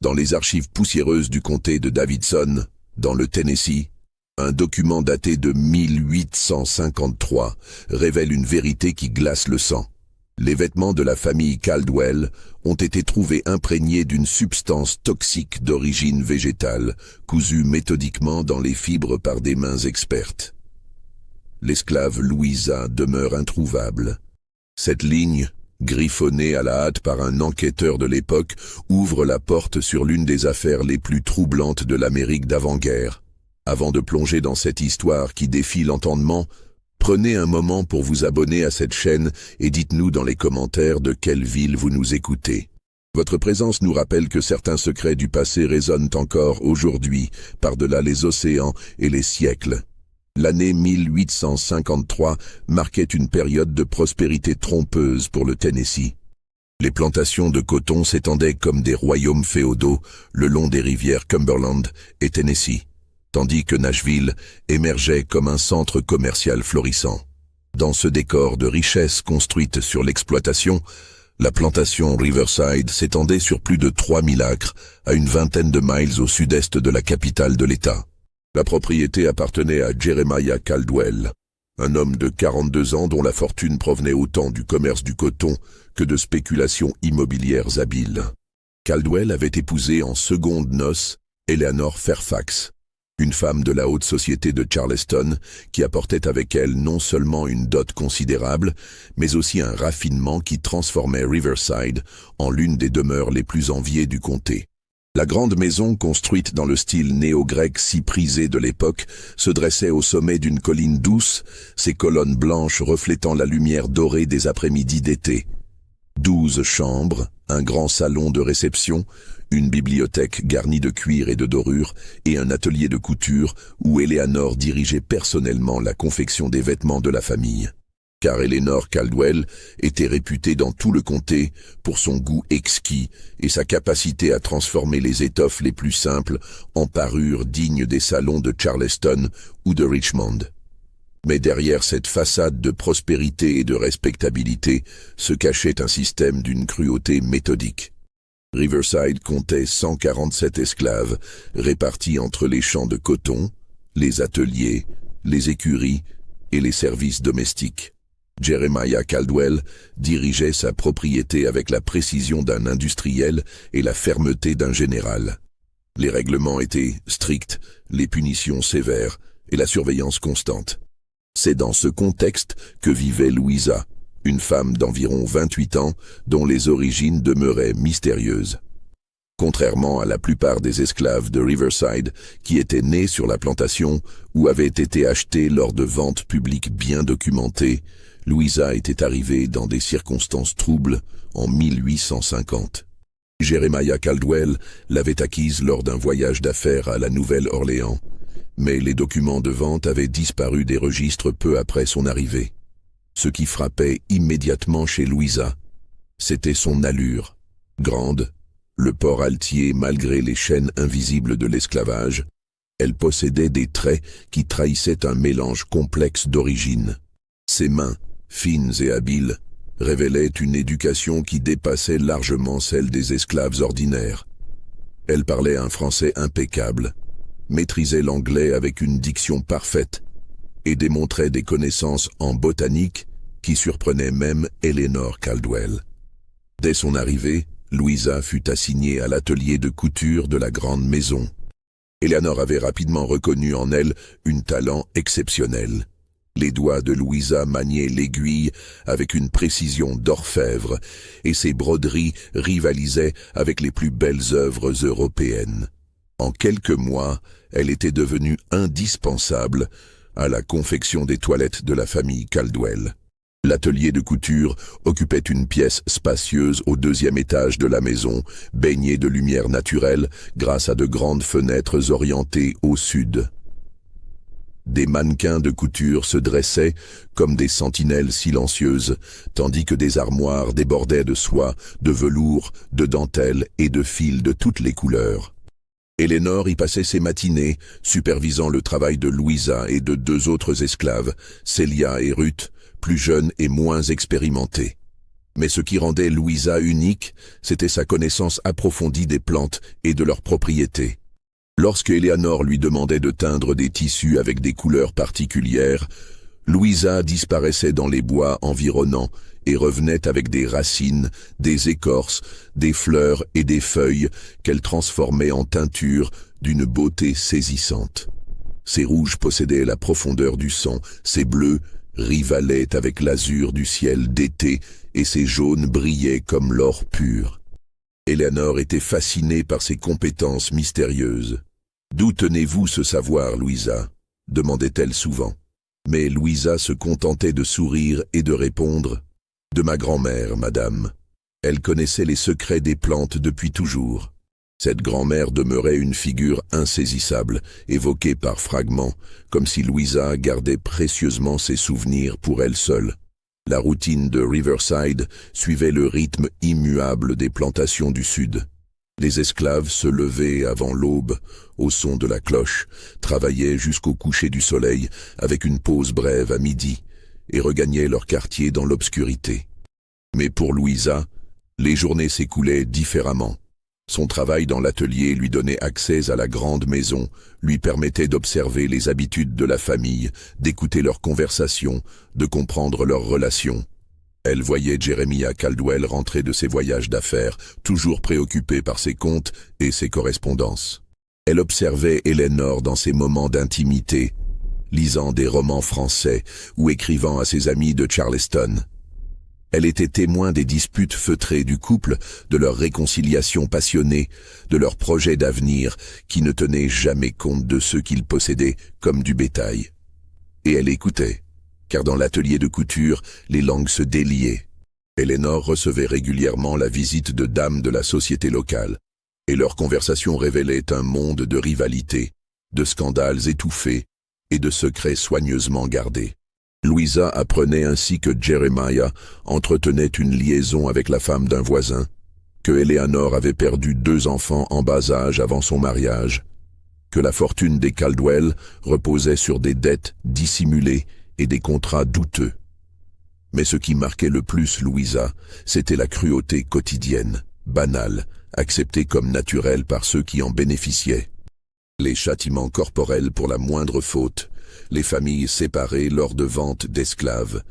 Dans les archives poussiéreuses du comté de Davidson, dans le Tennessee, un document daté de 1853 révèle une vérité qui glace le sang. Les vêtements de la famille Caldwell ont été trouvés imprégnés d'une substance toxique d'origine végétale, cousue méthodiquement dans les fibres par des mains expertes. L'esclave Louisa demeure introuvable. Cette ligne, griffonnée à la hâte par un enquêteur de l'époque, ouvre la porte sur l'une des affaires les plus troublantes de l'Amérique d'avant-guerre. Avant de plonger dans cette histoire qui défie l'entendement, prenez un moment pour vous abonner à cette chaîne et dites-nous dans les commentaires de quelle ville vous nous écoutez. Votre présence nous rappelle que certains secrets du passé résonnent encore aujourd'hui, par-delà les océans et les siècles. L'année 1853 marquait une période de prospérité trompeuse pour le Tennessee. Les plantations de coton s'étendaient comme des royaumes féodaux le long des rivières Cumberland et Tennessee, tandis que Nashville émergeait comme un centre commercial florissant. Dans ce décor de richesse construite sur l'exploitation, la plantation Riverside s'étendait sur plus de 3000 acres, à une vingtaine de miles au sud-est de la capitale de l'État. La propriété appartenait à Jeremiah Caldwell, un homme de 42 ans dont la fortune provenait autant du commerce du coton que de spéculations immobilières habiles. Caldwell avait épousé en secondes noces Eleanor Fairfax, une femme de la haute société de Charleston qui apportait avec elle non seulement une dot considérable, mais aussi un raffinement qui transformait Riverside en l'une des demeures les plus enviées du comté. La grande maison, construite dans le style néo-grec si prisé de l'époque, se dressait au sommet d'une colline douce, ses colonnes blanches reflétant la lumière dorée des après-midi d'été. 12 chambres, un grand salon de réception, une bibliothèque garnie de cuir et de dorure, et un atelier de couture où Eleanor dirigeait personnellement la confection des vêtements de la famille. Car Eleanor Caldwell était réputée dans tout le comté pour son goût exquis et sa capacité à transformer les étoffes les plus simples en parures dignes des salons de Charleston ou de Richmond. Mais derrière cette façade de prospérité et de respectabilité se cachait un système d'une cruauté méthodique. Riverside comptait 147 esclaves répartis entre les champs de coton, les ateliers, les écuries et les services domestiques. Jeremiah Caldwell dirigeait sa propriété avec la précision d'un industriel et la fermeté d'un général. Les règlements étaient stricts, les punitions sévères et la surveillance constante. C'est dans ce contexte que vivait Louisa, une femme d'environ 28 ans dont les origines demeuraient mystérieuses. Contrairement à la plupart des esclaves de Riverside qui étaient nés sur la plantation ou avaient été achetés lors de ventes publiques bien documentées, Louisa était arrivée dans des circonstances troubles en 1850. Jeremiah Caldwell l'avait acquise lors d'un voyage d'affaires à la Nouvelle-Orléans, mais les documents de vente avaient disparu des registres peu après son arrivée. Ce qui frappait immédiatement chez Louisa, c'était son allure. Grande, le port altier malgré les chaînes invisibles de l'esclavage, elle possédait des traits qui trahissaient un mélange complexe d'origine. Ses mains, fines et habiles, révélaient une éducation qui dépassait largement celle des esclaves ordinaires. Elle parlait un français impeccable, maîtrisait l'anglais avec une diction parfaite et démontrait des connaissances en botanique qui surprenaient même Eleanor Caldwell. Dès son arrivée, Louisa fut assignée à l'atelier de couture de la grande maison. Eleanor avait rapidement reconnu en elle un talent exceptionnel. Les doigts de Louisa maniaient l'aiguille avec une précision d'orfèvre, et ses broderies rivalisaient avec les plus belles œuvres européennes. En quelques mois, elle était devenue indispensable à la confection des toilettes de la famille Caldwell. L'atelier de couture occupait une pièce spacieuse au 2e étage de la maison, baignée de lumière naturelle grâce à de grandes fenêtres orientées au sud. Des mannequins de couture se dressaient comme des sentinelles silencieuses, tandis que des armoires débordaient de soie, de velours, de dentelle et de fils de toutes les couleurs. Eleanor y passait ses matinées, supervisant le travail de Louisa et de 2 autres esclaves, Celia et Ruth, plus jeunes et moins expérimentées. Mais ce qui rendait Louisa unique, c'était sa connaissance approfondie des plantes et de leurs propriétés. Lorsque Eleanor lui demandait de teindre des tissus avec des couleurs particulières, Louisa disparaissait dans les bois environnants et revenait avec des racines, des écorces, des fleurs et des feuilles qu'elle transformait en teinture d'une beauté saisissante. Ses rouges possédaient la profondeur du sang, ses bleus rivalaient avec l'azur du ciel d'été et ses jaunes brillaient comme l'or pur. Eleanor était fascinée par ses compétences mystérieuses. « D'où tenez-vous ce savoir, Louisa ?» demandait-elle souvent. Mais Louisa se contentait de sourire et de répondre « De ma grand-mère, madame. Elle connaissait les secrets des plantes depuis toujours. » Cette grand-mère demeurait une figure insaisissable, évoquée par fragments, comme si Louisa gardait précieusement ses souvenirs pour elle seule. La routine de Riverside suivait le rythme immuable des plantations du Sud. Les esclaves se levaient avant l'aube, au son de la cloche, travaillaient jusqu'au coucher du soleil, avec une pause brève à midi, et regagnaient leur quartier dans l'obscurité. Mais pour Louisa, les journées s'écoulaient différemment. Son travail dans l'atelier lui donnait accès à la grande maison, lui permettait d'observer les habitudes de la famille, d'écouter leurs conversations, de comprendre leurs relations. Elle voyait Jeremiah Caldwell rentrer de ses voyages d'affaires, toujours préoccupé par ses comptes et ses correspondances. Elle observait Eleanor dans ses moments d'intimité, lisant des romans français ou écrivant à ses amis de Charleston. Elle était témoin des disputes feutrées du couple, de leur réconciliation passionnée, de leurs projets d'avenir qui ne tenaient jamais compte de ceux qu'ils possédaient comme du bétail. Et elle écoutait, car dans l'atelier de couture, les langues se déliaient. Eleanor recevait régulièrement la visite de dames de la société locale, et leurs conversations révélaient un monde de rivalités, de scandales étouffés et de secrets soigneusement gardés. Louisa apprenait ainsi que Jeremiah entretenait une liaison avec la femme d'un voisin, que Eleanor avait perdu 2 enfants en bas âge avant son mariage, que la fortune des Caldwell reposait sur des dettes dissimulées et des contrats douteux. Mais ce qui marquait le plus Louisa, c'était la cruauté quotidienne, banale, acceptée comme naturelle par ceux qui en bénéficiaient. Les châtiments corporels pour la moindre faute, les familles séparées lors de ventes d'esclaves,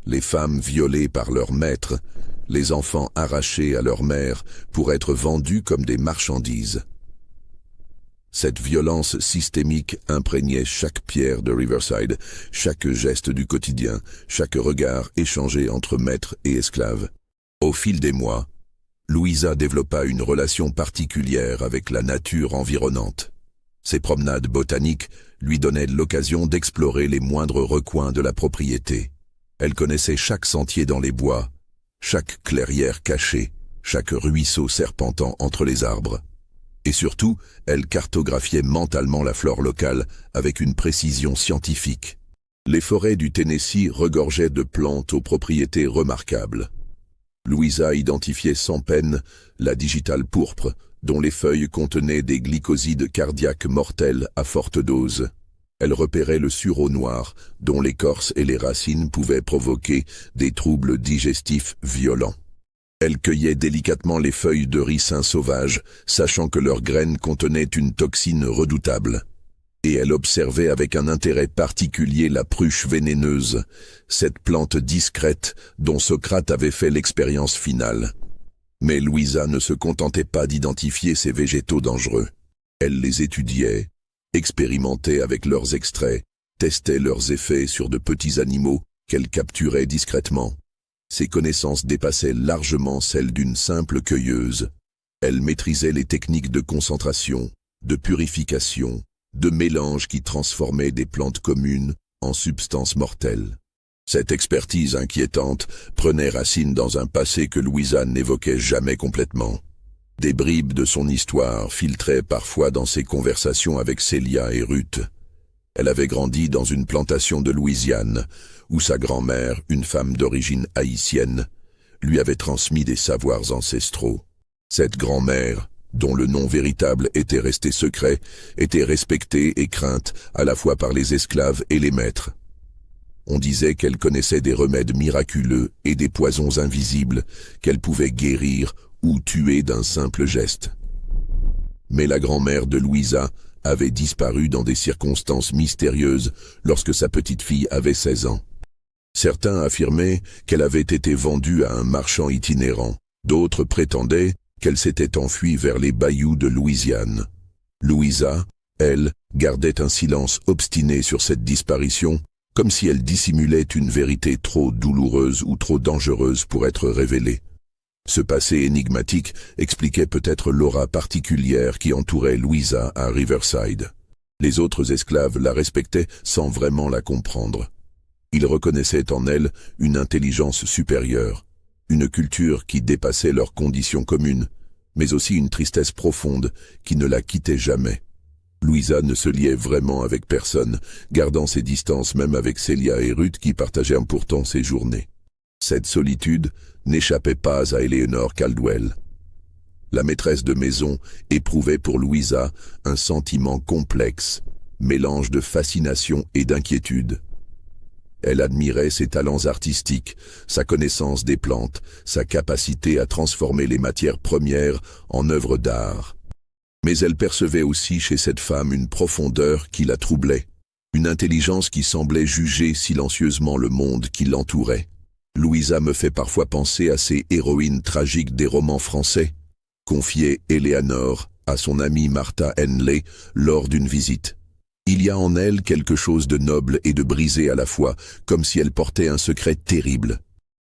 les femmes violées par leurs maîtres, les enfants arrachés à leur mère pour être vendus comme des marchandises. Cette violence systémique imprégnait chaque pierre de Riverside, chaque geste du quotidien, chaque regard échangé entre maître et esclave. Au fil des mois, Louisa développa une relation particulière avec la nature environnante. Ses promenades botaniques lui donnaient l'occasion d'explorer les moindres recoins de la propriété. Elle connaissait chaque sentier dans les bois, chaque clairière cachée, chaque ruisseau serpentant entre les arbres. Et surtout, elle cartographiait mentalement la flore locale avec une précision scientifique. Les forêts du Tennessee regorgeaient de plantes aux propriétés remarquables. Louisa identifiait sans peine la digitale pourpre, dont les feuilles contenaient des glycosides cardiaques mortels à forte dose. Elle repérait le sureau noir, dont l'écorce et les racines pouvaient provoquer des troubles digestifs violents. Elle cueillait délicatement les feuilles de ricin sauvage, sachant que leurs graines contenaient une toxine redoutable. Et elle observait avec un intérêt particulier la pruche vénéneuse, cette plante discrète dont Socrate avait fait l'expérience finale. Mais Louisa ne se contentait pas d'identifier ces végétaux dangereux. Elle les étudiait, expérimentait avec leurs extraits, testait leurs effets sur de petits animaux qu'elle capturait discrètement. Ses connaissances dépassaient largement celles d'une simple cueilleuse. Elle maîtrisait les techniques de concentration, de purification, de mélange qui transformaient des plantes communes en substances mortelles. Cette expertise inquiétante prenait racine dans un passé que Louisa n'évoquait jamais complètement. Des bribes de son histoire filtraient parfois dans ses conversations avec Célia et Ruth. Elle avait grandi dans une plantation de Louisiane, où sa grand-mère, une femme d'origine haïtienne, lui avait transmis des savoirs ancestraux. Cette grand-mère, dont le nom véritable était resté secret, était respectée et crainte à la fois par les esclaves et les maîtres. On disait qu'elle connaissait des remèdes miraculeux et des poisons invisibles qu'elle pouvait guérir ou tuer d'un simple geste. Mais la grand-mère de Louisa avait disparu dans des circonstances mystérieuses lorsque sa petite-fille avait 16 ans. Certains affirmaient qu'elle avait été vendue à un marchand itinérant. D'autres prétendaient qu'elle s'était enfuie vers les bayous de Louisiane. Louisa, elle, gardait un silence obstiné sur cette disparition, comme si elle dissimulait une vérité trop douloureuse ou trop dangereuse pour être révélée. Ce passé énigmatique expliquait peut-être l'aura particulière qui entourait Louisa à Riverside. Les autres esclaves la respectaient sans vraiment la comprendre. Ils reconnaissaient en elle une intelligence supérieure, une culture qui dépassait leurs conditions communes, mais aussi une tristesse profonde qui ne la quittait jamais. Louisa ne se liait vraiment avec personne, gardant ses distances même avec Celia et Ruth qui partageaient pourtant ses journées. Cette solitude n'échappait pas à Eleanor Caldwell. La maîtresse de maison éprouvait pour Louisa un sentiment complexe, mélange de fascination et d'inquiétude. Elle admirait ses talents artistiques, sa connaissance des plantes, sa capacité à transformer les matières premières en œuvres d'art. Mais elle percevait aussi chez cette femme une profondeur qui la troublait, une intelligence qui semblait juger silencieusement le monde qui l'entourait. Louisa me fait parfois penser à ces héroïnes tragiques des romans français, confiait Eleanor à son amie Martha Henley lors d'une visite. Il y a en elle quelque chose de noble et de brisé à la fois, comme si elle portait un secret terrible.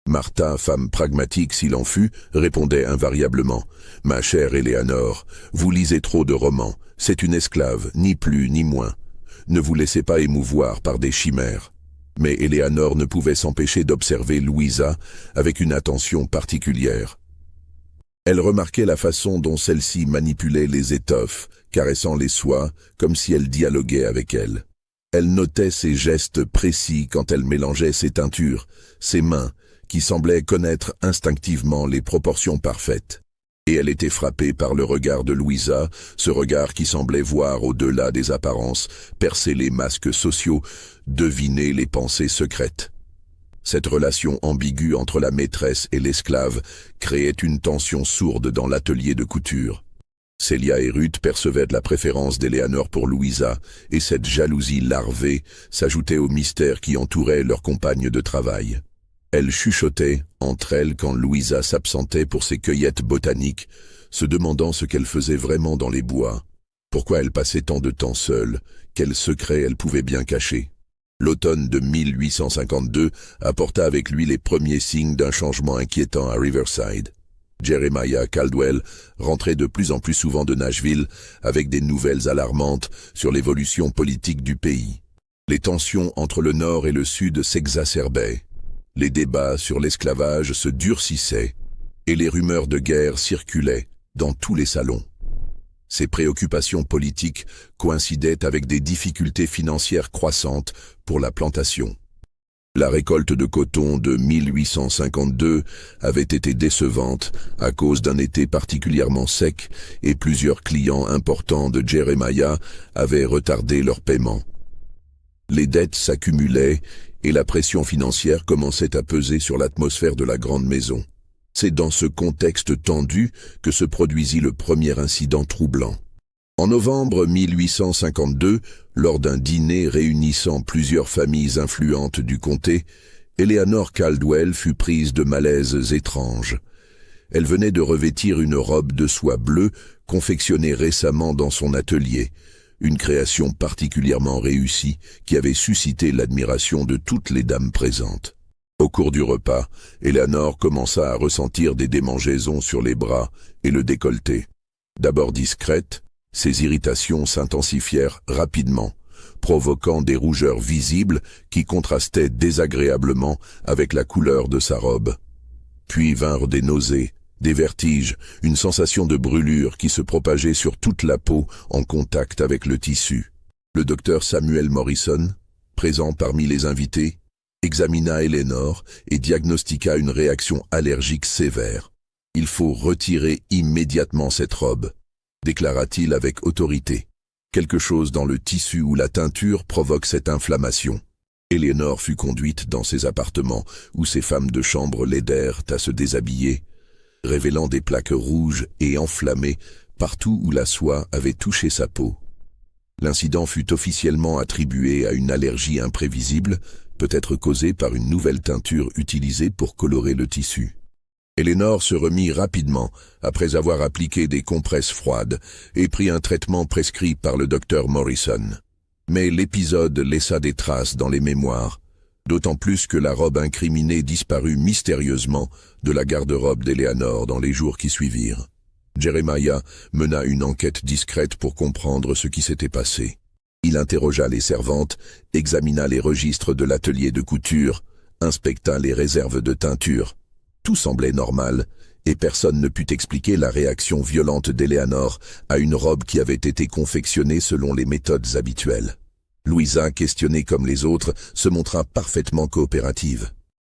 Martha, femme pragmatique s'il en fut, répondait invariablement « Ma chère Eleanor, vous lisez trop de romans, c'est une esclave, ni plus ni moins. Ne vous laissez pas émouvoir par des chimères. » Mais Eleanor ne pouvait s'empêcher d'observer Louisa avec une attention particulière. Elle remarquait la façon dont celle-ci manipulait les étoffes, caressant les soies, comme si elle dialoguait avec elle. Elle notait ses gestes précis quand elle mélangeait ses teintures, ses mains, qui semblaient connaître instinctivement les proportions parfaites. Et elle était frappée par le regard de Louisa, ce regard qui semblait voir au-delà des apparences, percer les masques sociaux, deviner les pensées secrètes. Cette relation ambiguë entre la maîtresse et l'esclave créait une tension sourde dans l'atelier de couture. Celia et Ruth percevaient de la préférence d'Eleanor pour Louisa, et cette jalousie larvée s'ajoutait au mystère qui entourait leur compagne de travail. Elles chuchotaient entre elles quand Louisa s'absentait pour ses cueillettes botaniques, se demandant ce qu'elle faisait vraiment dans les bois. Pourquoi elle passait tant de temps seule? Quels secrets elle pouvait bien cacher? L'automne de 1852 apporta avec lui les premiers signes d'un changement inquiétant à Riverside. Jeremiah Caldwell rentrait de plus en plus souvent de Nashville avec des nouvelles alarmantes sur l'évolution politique du pays. Les tensions entre le Nord et le Sud s'exacerbaient. Les débats sur l'esclavage se durcissaient et les rumeurs de guerre circulaient dans tous les salons. Ces préoccupations politiques coïncidaient avec des difficultés financières croissantes pour la plantation. La récolte de coton de 1852 avait été décevante à cause d'un été particulièrement sec et plusieurs clients importants de Jeremiah avaient retardé leur paiement. Les dettes s'accumulaient et la pression financière commençait à peser sur l'atmosphère de la grande maison. C'est dans ce contexte tendu que se produisit le premier incident troublant. En novembre 1852, lors d'un dîner réunissant plusieurs familles influentes du comté, Eleanor Caldwell fut prise de malaises étranges. Elle venait de revêtir une robe de soie bleue confectionnée récemment dans son atelier, une création particulièrement réussie qui avait suscité l'admiration de toutes les dames présentes. Au cours du repas, Eleanor commença à ressentir des démangeaisons sur les bras et le décolleté. D'abord discrètes, ces irritations s'intensifièrent rapidement, provoquant des rougeurs visibles qui contrastaient désagréablement avec la couleur de sa robe. Puis vinrent des nausées, des vertiges, une sensation de brûlure qui se propageait sur toute la peau en contact avec le tissu. Le docteur Samuel Morrison, présent parmi les invités, examina Eleanor et diagnostiqua une réaction allergique sévère. « Il faut retirer immédiatement cette robe », déclara-t-il avec autorité. Quelque chose dans le tissu ou la teinture provoque cette inflammation. Eleanor fut conduite dans ses appartements où ses femmes de chambre l'aidèrent à se déshabiller, révélant des plaques rouges et enflammées partout où la soie avait touché sa peau. L'incident fut officiellement attribué à une allergie imprévisible, peut-être causée par une nouvelle teinture utilisée pour colorer le tissu. Eleanor se remit rapidement après avoir appliqué des compresses froides et pris un traitement prescrit par le docteur Morrison. Mais l'épisode laissa des traces dans les mémoires, d'autant plus que la robe incriminée disparut mystérieusement de la garde-robe d'Eleanor dans les jours qui suivirent. Jeremiah mena une enquête discrète pour comprendre ce qui s'était passé. Il interrogea les servantes, examina les registres de l'atelier de couture, inspecta les réserves de teinture. Tout semblait normal, et personne ne put expliquer la réaction violente d'Eleanor à une robe qui avait été confectionnée selon les méthodes habituelles. Louisa, questionnée comme les autres, se montra parfaitement coopérative.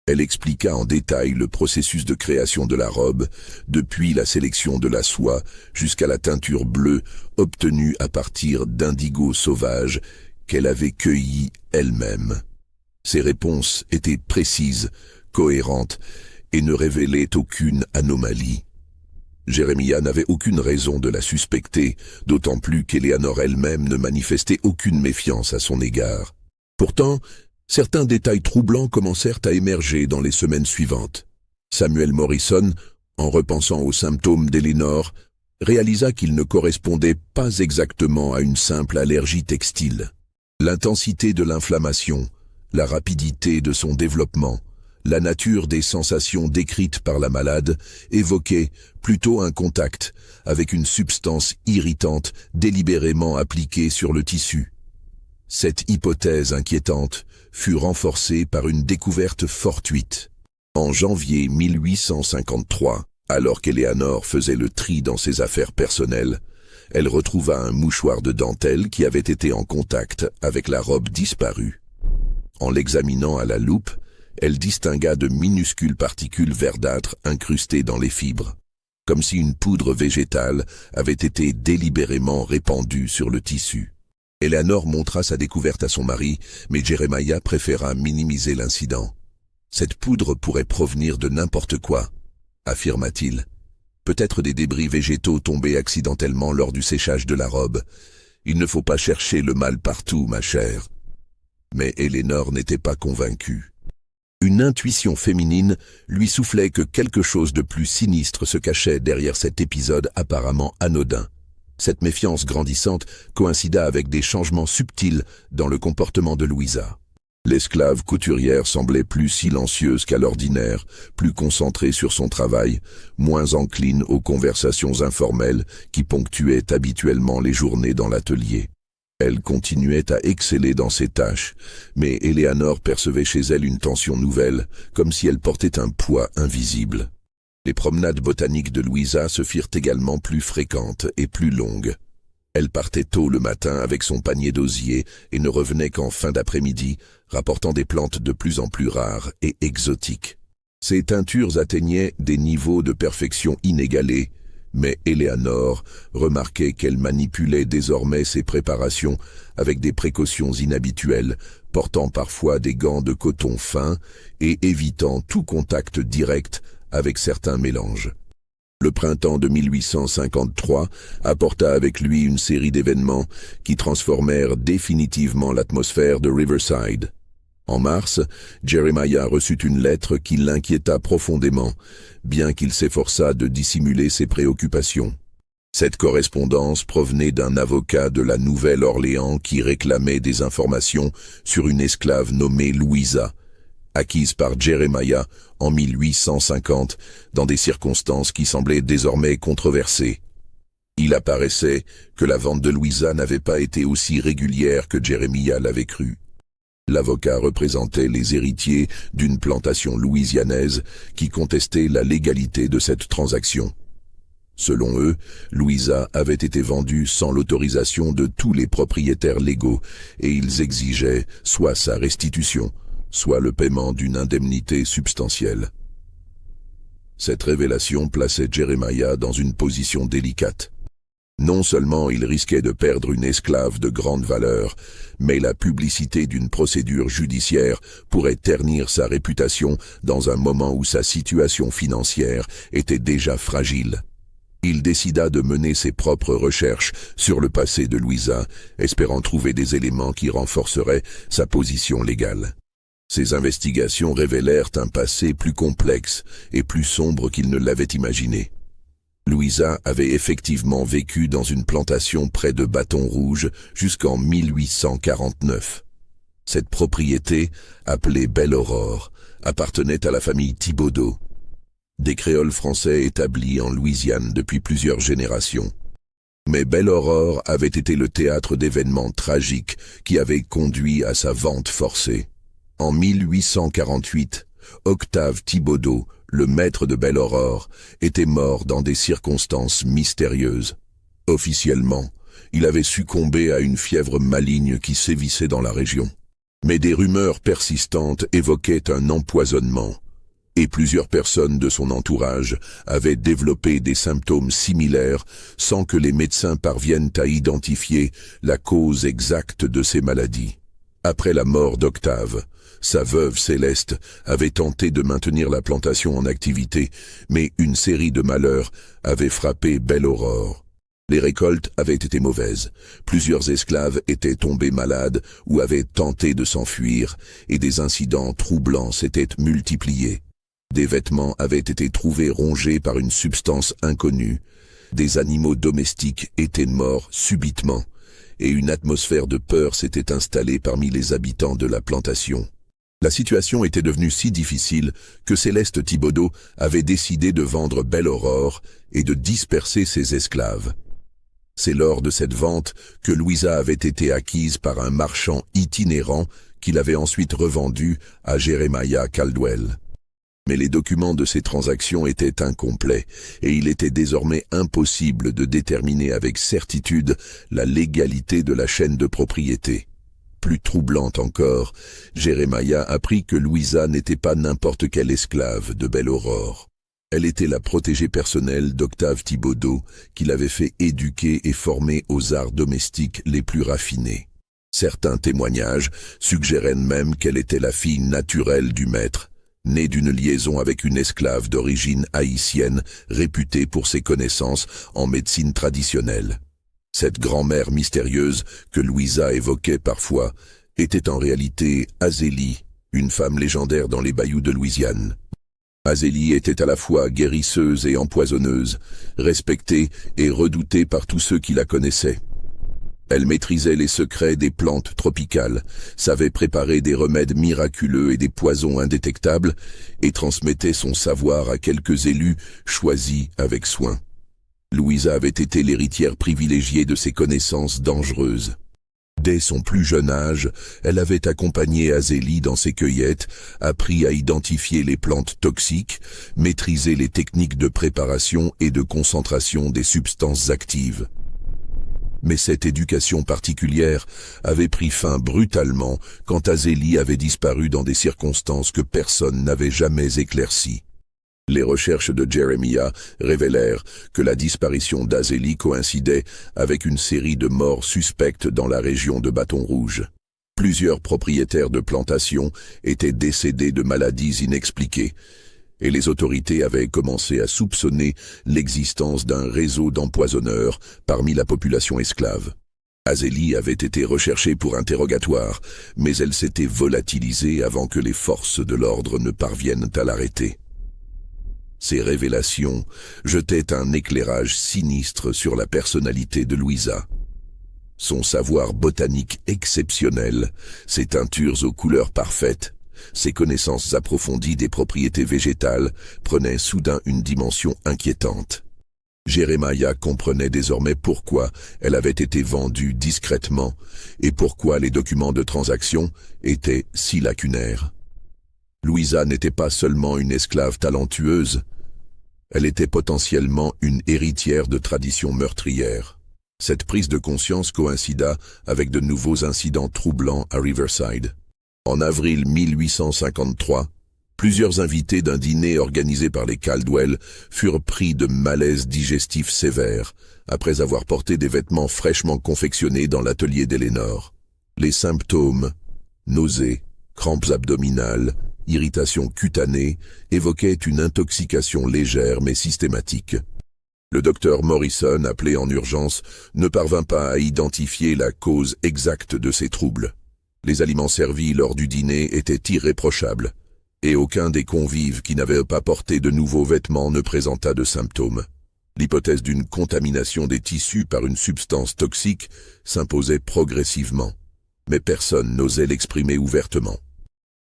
Elle expliqua en détail le processus de création de la robe, depuis la sélection de la soie jusqu'à la teinture bleue obtenue à partir d'indigo sauvage qu'elle avait cueilli elle-même. Ses réponses étaient précises, cohérentes et ne révélaient aucune anomalie. Jeremiah n'avait aucune raison de la suspecter, d'autant plus qu'Eleanor elle-même ne manifestait aucune méfiance à son égard. Pourtant, certains détails troublants commencèrent à émerger dans les semaines suivantes. Samuel Morrison, en repensant aux symptômes d'Eleanor, réalisa qu'ils ne correspondaient pas exactement à une simple allergie textile. L'intensité de l'inflammation, la rapidité de son développement, la nature des sensations décrites par la malade évoquaient plutôt un contact avec une substance irritante délibérément appliquée sur le tissu. Cette hypothèse inquiétante fut renforcée par une découverte fortuite. En janvier 1853, alors qu'Eleanor faisait le tri dans ses affaires personnelles, elle retrouva un mouchoir de dentelle qui avait été en contact avec la robe disparue. En l'examinant à la loupe, elle distingua de minuscules particules verdâtres incrustées dans les fibres, comme si une poudre végétale avait été délibérément répandue sur le tissu. Eleanor montra sa découverte à son mari, mais Jeremiah préféra minimiser l'incident. « Cette poudre pourrait provenir de n'importe quoi », affirma-t-il. « Peut-être des débris végétaux tombés accidentellement lors du séchage de la robe. Il ne faut pas chercher le mal partout, ma chère. » Mais Eleanor n'était pas convaincue. Une intuition féminine lui soufflait que quelque chose de plus sinistre se cachait derrière cet épisode apparemment anodin. Cette méfiance grandissante coïncida avec des changements subtils dans le comportement de Louisa. L'esclave couturière semblait plus silencieuse qu'à l'ordinaire, plus concentrée sur son travail, moins encline aux conversations informelles qui ponctuaient habituellement les journées dans l'atelier. Elle continuait à exceller dans ses tâches, mais Eleanor percevait chez elle une tension nouvelle, comme si elle portait un poids invisible. Les promenades botaniques de Louisa se firent également plus fréquentes et plus longues. Elle partait tôt le matin avec son panier d'osier et ne revenait qu'en fin d'après-midi, rapportant des plantes de plus en plus rares et exotiques. Ses teintures atteignaient des niveaux de perfection inégalés, mais Eleanor remarquait qu'elle manipulait désormais ses préparations avec des précautions inhabituelles, portant parfois des gants de coton fin et évitant tout contact direct avec certains mélanges. Le printemps de 1853 apporta avec lui une série d'événements qui transformèrent définitivement l'atmosphère de Riverside. En mars, Jeremiah reçut une lettre qui l'inquiéta profondément, bien qu'il s'efforçât de dissimuler ses préoccupations. Cette correspondance provenait d'un avocat de la Nouvelle-Orléans qui réclamait des informations sur une esclave nommée Louisa, acquise par Jeremiah en 1850 dans des circonstances qui semblaient désormais controversées. Il apparaissait que la vente de Louisa n'avait pas été aussi régulière que Jeremiah l'avait cru. L'avocat représentait les héritiers d'une plantation louisianaise qui contestait la légalité de cette transaction. Selon eux, Louisa avait été vendue sans l'autorisation de tous les propriétaires légaux et ils exigeaient soit sa restitution, soit le paiement d'une indemnité substantielle. Cette révélation plaçait Jeremiah dans une position délicate. Non seulement il risquait de perdre une esclave de grande valeur, mais la publicité d'une procédure judiciaire pourrait ternir sa réputation dans un moment où sa situation financière était déjà fragile. Il décida de mener ses propres recherches sur le passé de Louisa, espérant trouver des éléments qui renforceraient sa position légale. Ces investigations révélèrent un passé plus complexe et plus sombre qu'il ne l'avait imaginé. Louisa avait effectivement vécu dans une plantation près de Bâton Rouge jusqu'en 1849. Cette propriété, appelée Belle-Aurore, appartenait à la famille Thibodeau, des créoles français établis en Louisiane depuis plusieurs générations. Mais Belle-Aurore avait été le théâtre d'événements tragiques qui avaient conduit à sa vente forcée. En 1848, Octave Thibodeau, le maître de Belle-Aurore, était mort dans des circonstances mystérieuses. Officiellement, il avait succombé à une fièvre maligne qui sévissait dans la région. Mais des rumeurs persistantes évoquaient un empoisonnement, et plusieurs personnes de son entourage avaient développé des symptômes similaires sans que les médecins parviennent à identifier la cause exacte de ces maladies. Après la mort d'Octave, sa veuve Céleste avait tenté de maintenir la plantation en activité, mais une série de malheurs avait frappé Belle-Aurore. Les récoltes avaient été mauvaises, plusieurs esclaves étaient tombés malades ou avaient tenté de s'enfuir, et des incidents troublants s'étaient multipliés. Des vêtements avaient été trouvés rongés par une substance inconnue, des animaux domestiques étaient morts subitement, et une atmosphère de peur s'était installée parmi les habitants de la plantation. La situation était devenue si difficile que Céleste Thibodeau avait décidé de vendre Belle-Aurore et de disperser ses esclaves. C'est lors de cette vente que Louisa avait été acquise par un marchand itinérant qu'il avait ensuite revendu à Jeremiah Caldwell. Mais les documents de ces transactions étaient incomplets et il était désormais impossible de déterminer avec certitude la légalité de la chaîne de propriété. Plus troublante encore, Jeremiah apprit que Louisa n'était pas n'importe quelle esclave de Belle-Aurore. Elle était la protégée personnelle d'Octave Thibodeau, qui l'avait fait éduquer et former aux arts domestiques les plus raffinés. Certains témoignages suggéraient même qu'elle était la fille naturelle du maître, née d'une liaison avec une esclave d'origine haïtienne réputée pour ses connaissances en médecine traditionnelle. Cette grand-mère mystérieuse que Louisa évoquait parfois était en réalité Azélie, une femme légendaire dans les bayous de Louisiane. Azélie était à la fois guérisseuse et empoisonneuse, respectée et redoutée par tous ceux qui la connaissaient. Elle maîtrisait les secrets des plantes tropicales, savait préparer des remèdes miraculeux et des poisons indétectables, et transmettait son savoir à quelques élus choisis avec soin. Louisa avait été l'héritière privilégiée de ces connaissances dangereuses. Dès son plus jeune âge, elle avait accompagné Azélie dans ses cueillettes, appris à identifier les plantes toxiques, maîtrisé les techniques de préparation et de concentration des substances actives. Mais cette éducation particulière avait pris fin brutalement quand Azélie avait disparu dans des circonstances que personne n'avait jamais éclaircies. Les recherches de Jeremiah révélèrent que la disparition d'Azélie coïncidait avec une série de morts suspectes dans la région de Bâton Rouge. Plusieurs propriétaires de plantations étaient décédés de maladies inexpliquées, et les autorités avaient commencé à soupçonner l'existence d'un réseau d'empoisonneurs parmi la population esclave. Azélie avait été recherchée pour interrogatoire, mais elle s'était volatilisée avant que les forces de l'ordre ne parviennent à l'arrêter. Ces révélations jetaient un éclairage sinistre sur la personnalité de Louisa. Son savoir botanique exceptionnel, ses teintures aux couleurs parfaites, ses connaissances approfondies des propriétés végétales prenaient soudain une dimension inquiétante. Jeremiah comprenait désormais pourquoi elle avait été vendue discrètement et pourquoi les documents de transaction étaient si lacunaires. Louisa n'était pas seulement une esclave talentueuse, elle était potentiellement une héritière de traditions meurtrières. Cette prise de conscience coïncida avec de nouveaux incidents troublants à Riverside. En avril 1853, Plusieurs invités d'un dîner organisé par les Caldwell furent pris de malaise digestif sévère après avoir porté des vêtements fraîchement confectionnés dans l'atelier d'Eleanor. Les symptômes, nausées, crampes abdominales, irritation cutanée, évoquaient une intoxication légère mais systématique. Le docteur Morrison, appelé en urgence, ne parvint pas à identifier la cause exacte de ces troubles. Les aliments servis lors du dîner étaient irréprochables, et aucun des convives qui n'avaient pas porté de nouveaux vêtements ne présenta de symptômes. L'hypothèse d'une contamination des tissus par une substance toxique s'imposait progressivement, mais personne n'osait l'exprimer ouvertement.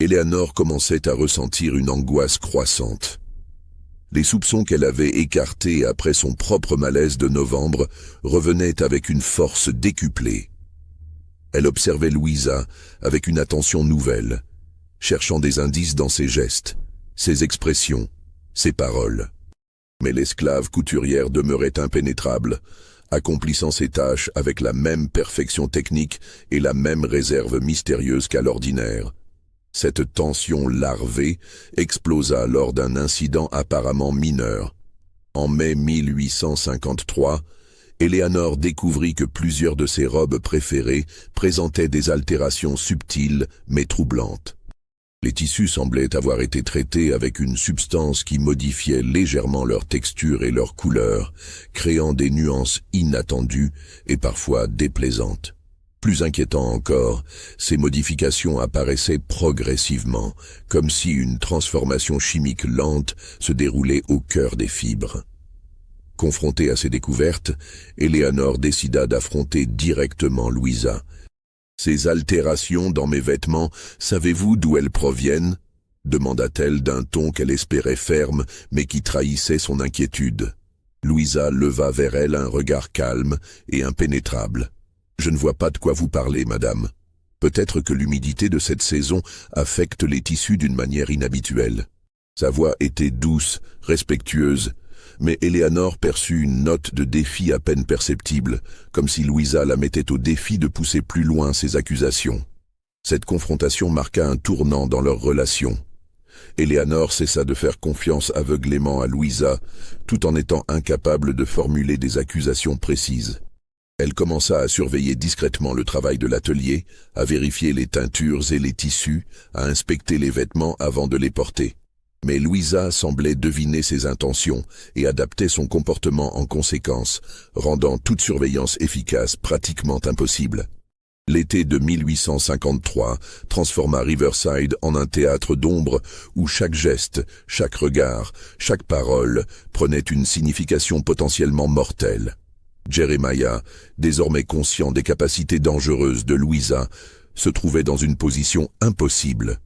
Eleanor commençait à ressentir une angoisse croissante. Les soupçons qu'elle avait écartés après son propre malaise de novembre revenaient avec une force décuplée. Elle observait Louisa avec une attention nouvelle, cherchant des indices dans ses gestes, ses expressions, ses paroles. Mais l'esclave couturière demeurait impénétrable, accomplissant ses tâches avec la même perfection technique et la même réserve mystérieuse qu'à l'ordinaire. Cette tension larvée explosa lors d'un incident apparemment mineur. En mai 1853, Eleanor découvrit que plusieurs de ses robes préférées présentaient des altérations subtiles mais troublantes. Les tissus semblaient avoir été traités avec une substance qui modifiait légèrement leur texture et leur couleur, créant des nuances inattendues et parfois déplaisantes. Plus inquiétant encore, ces modifications apparaissaient progressivement, comme si une transformation chimique lente se déroulait au cœur des fibres. Confrontée à ces découvertes, Eleanor décida d'affronter directement Louisa. « Ces altérations dans mes vêtements, savez-vous d'où elles proviennent ?» demanda-t-elle d'un ton qu'elle espérait ferme, mais qui trahissait son inquiétude. Louisa leva vers elle un regard calme et impénétrable. « Je ne vois pas de quoi vous parlez, madame. Peut-être que l'humidité de cette saison affecte les tissus d'une manière inhabituelle. » Sa voix était douce, respectueuse, mais Eleanor perçut une note de défi à peine perceptible, comme si Louisa la mettait au défi de pousser plus loin ses accusations. Cette confrontation marqua un tournant dans leur relation. Eleanor cessa de faire confiance aveuglément à Louisa, tout en étant incapable de formuler des accusations précises. Elle commença à surveiller discrètement le travail de l'atelier, à vérifier les teintures et les tissus, à inspecter les vêtements avant de les porter. Mais Louisa semblait deviner ses intentions et adapter son comportement en conséquence, rendant toute surveillance efficace pratiquement impossible. L'été de 1853 transforma Riverside en un théâtre d'ombre où chaque geste, chaque regard, chaque parole prenait une signification potentiellement mortelle. Jeremiah, désormais conscient des capacités dangereuses de Louisa, se trouvait dans une position impossible.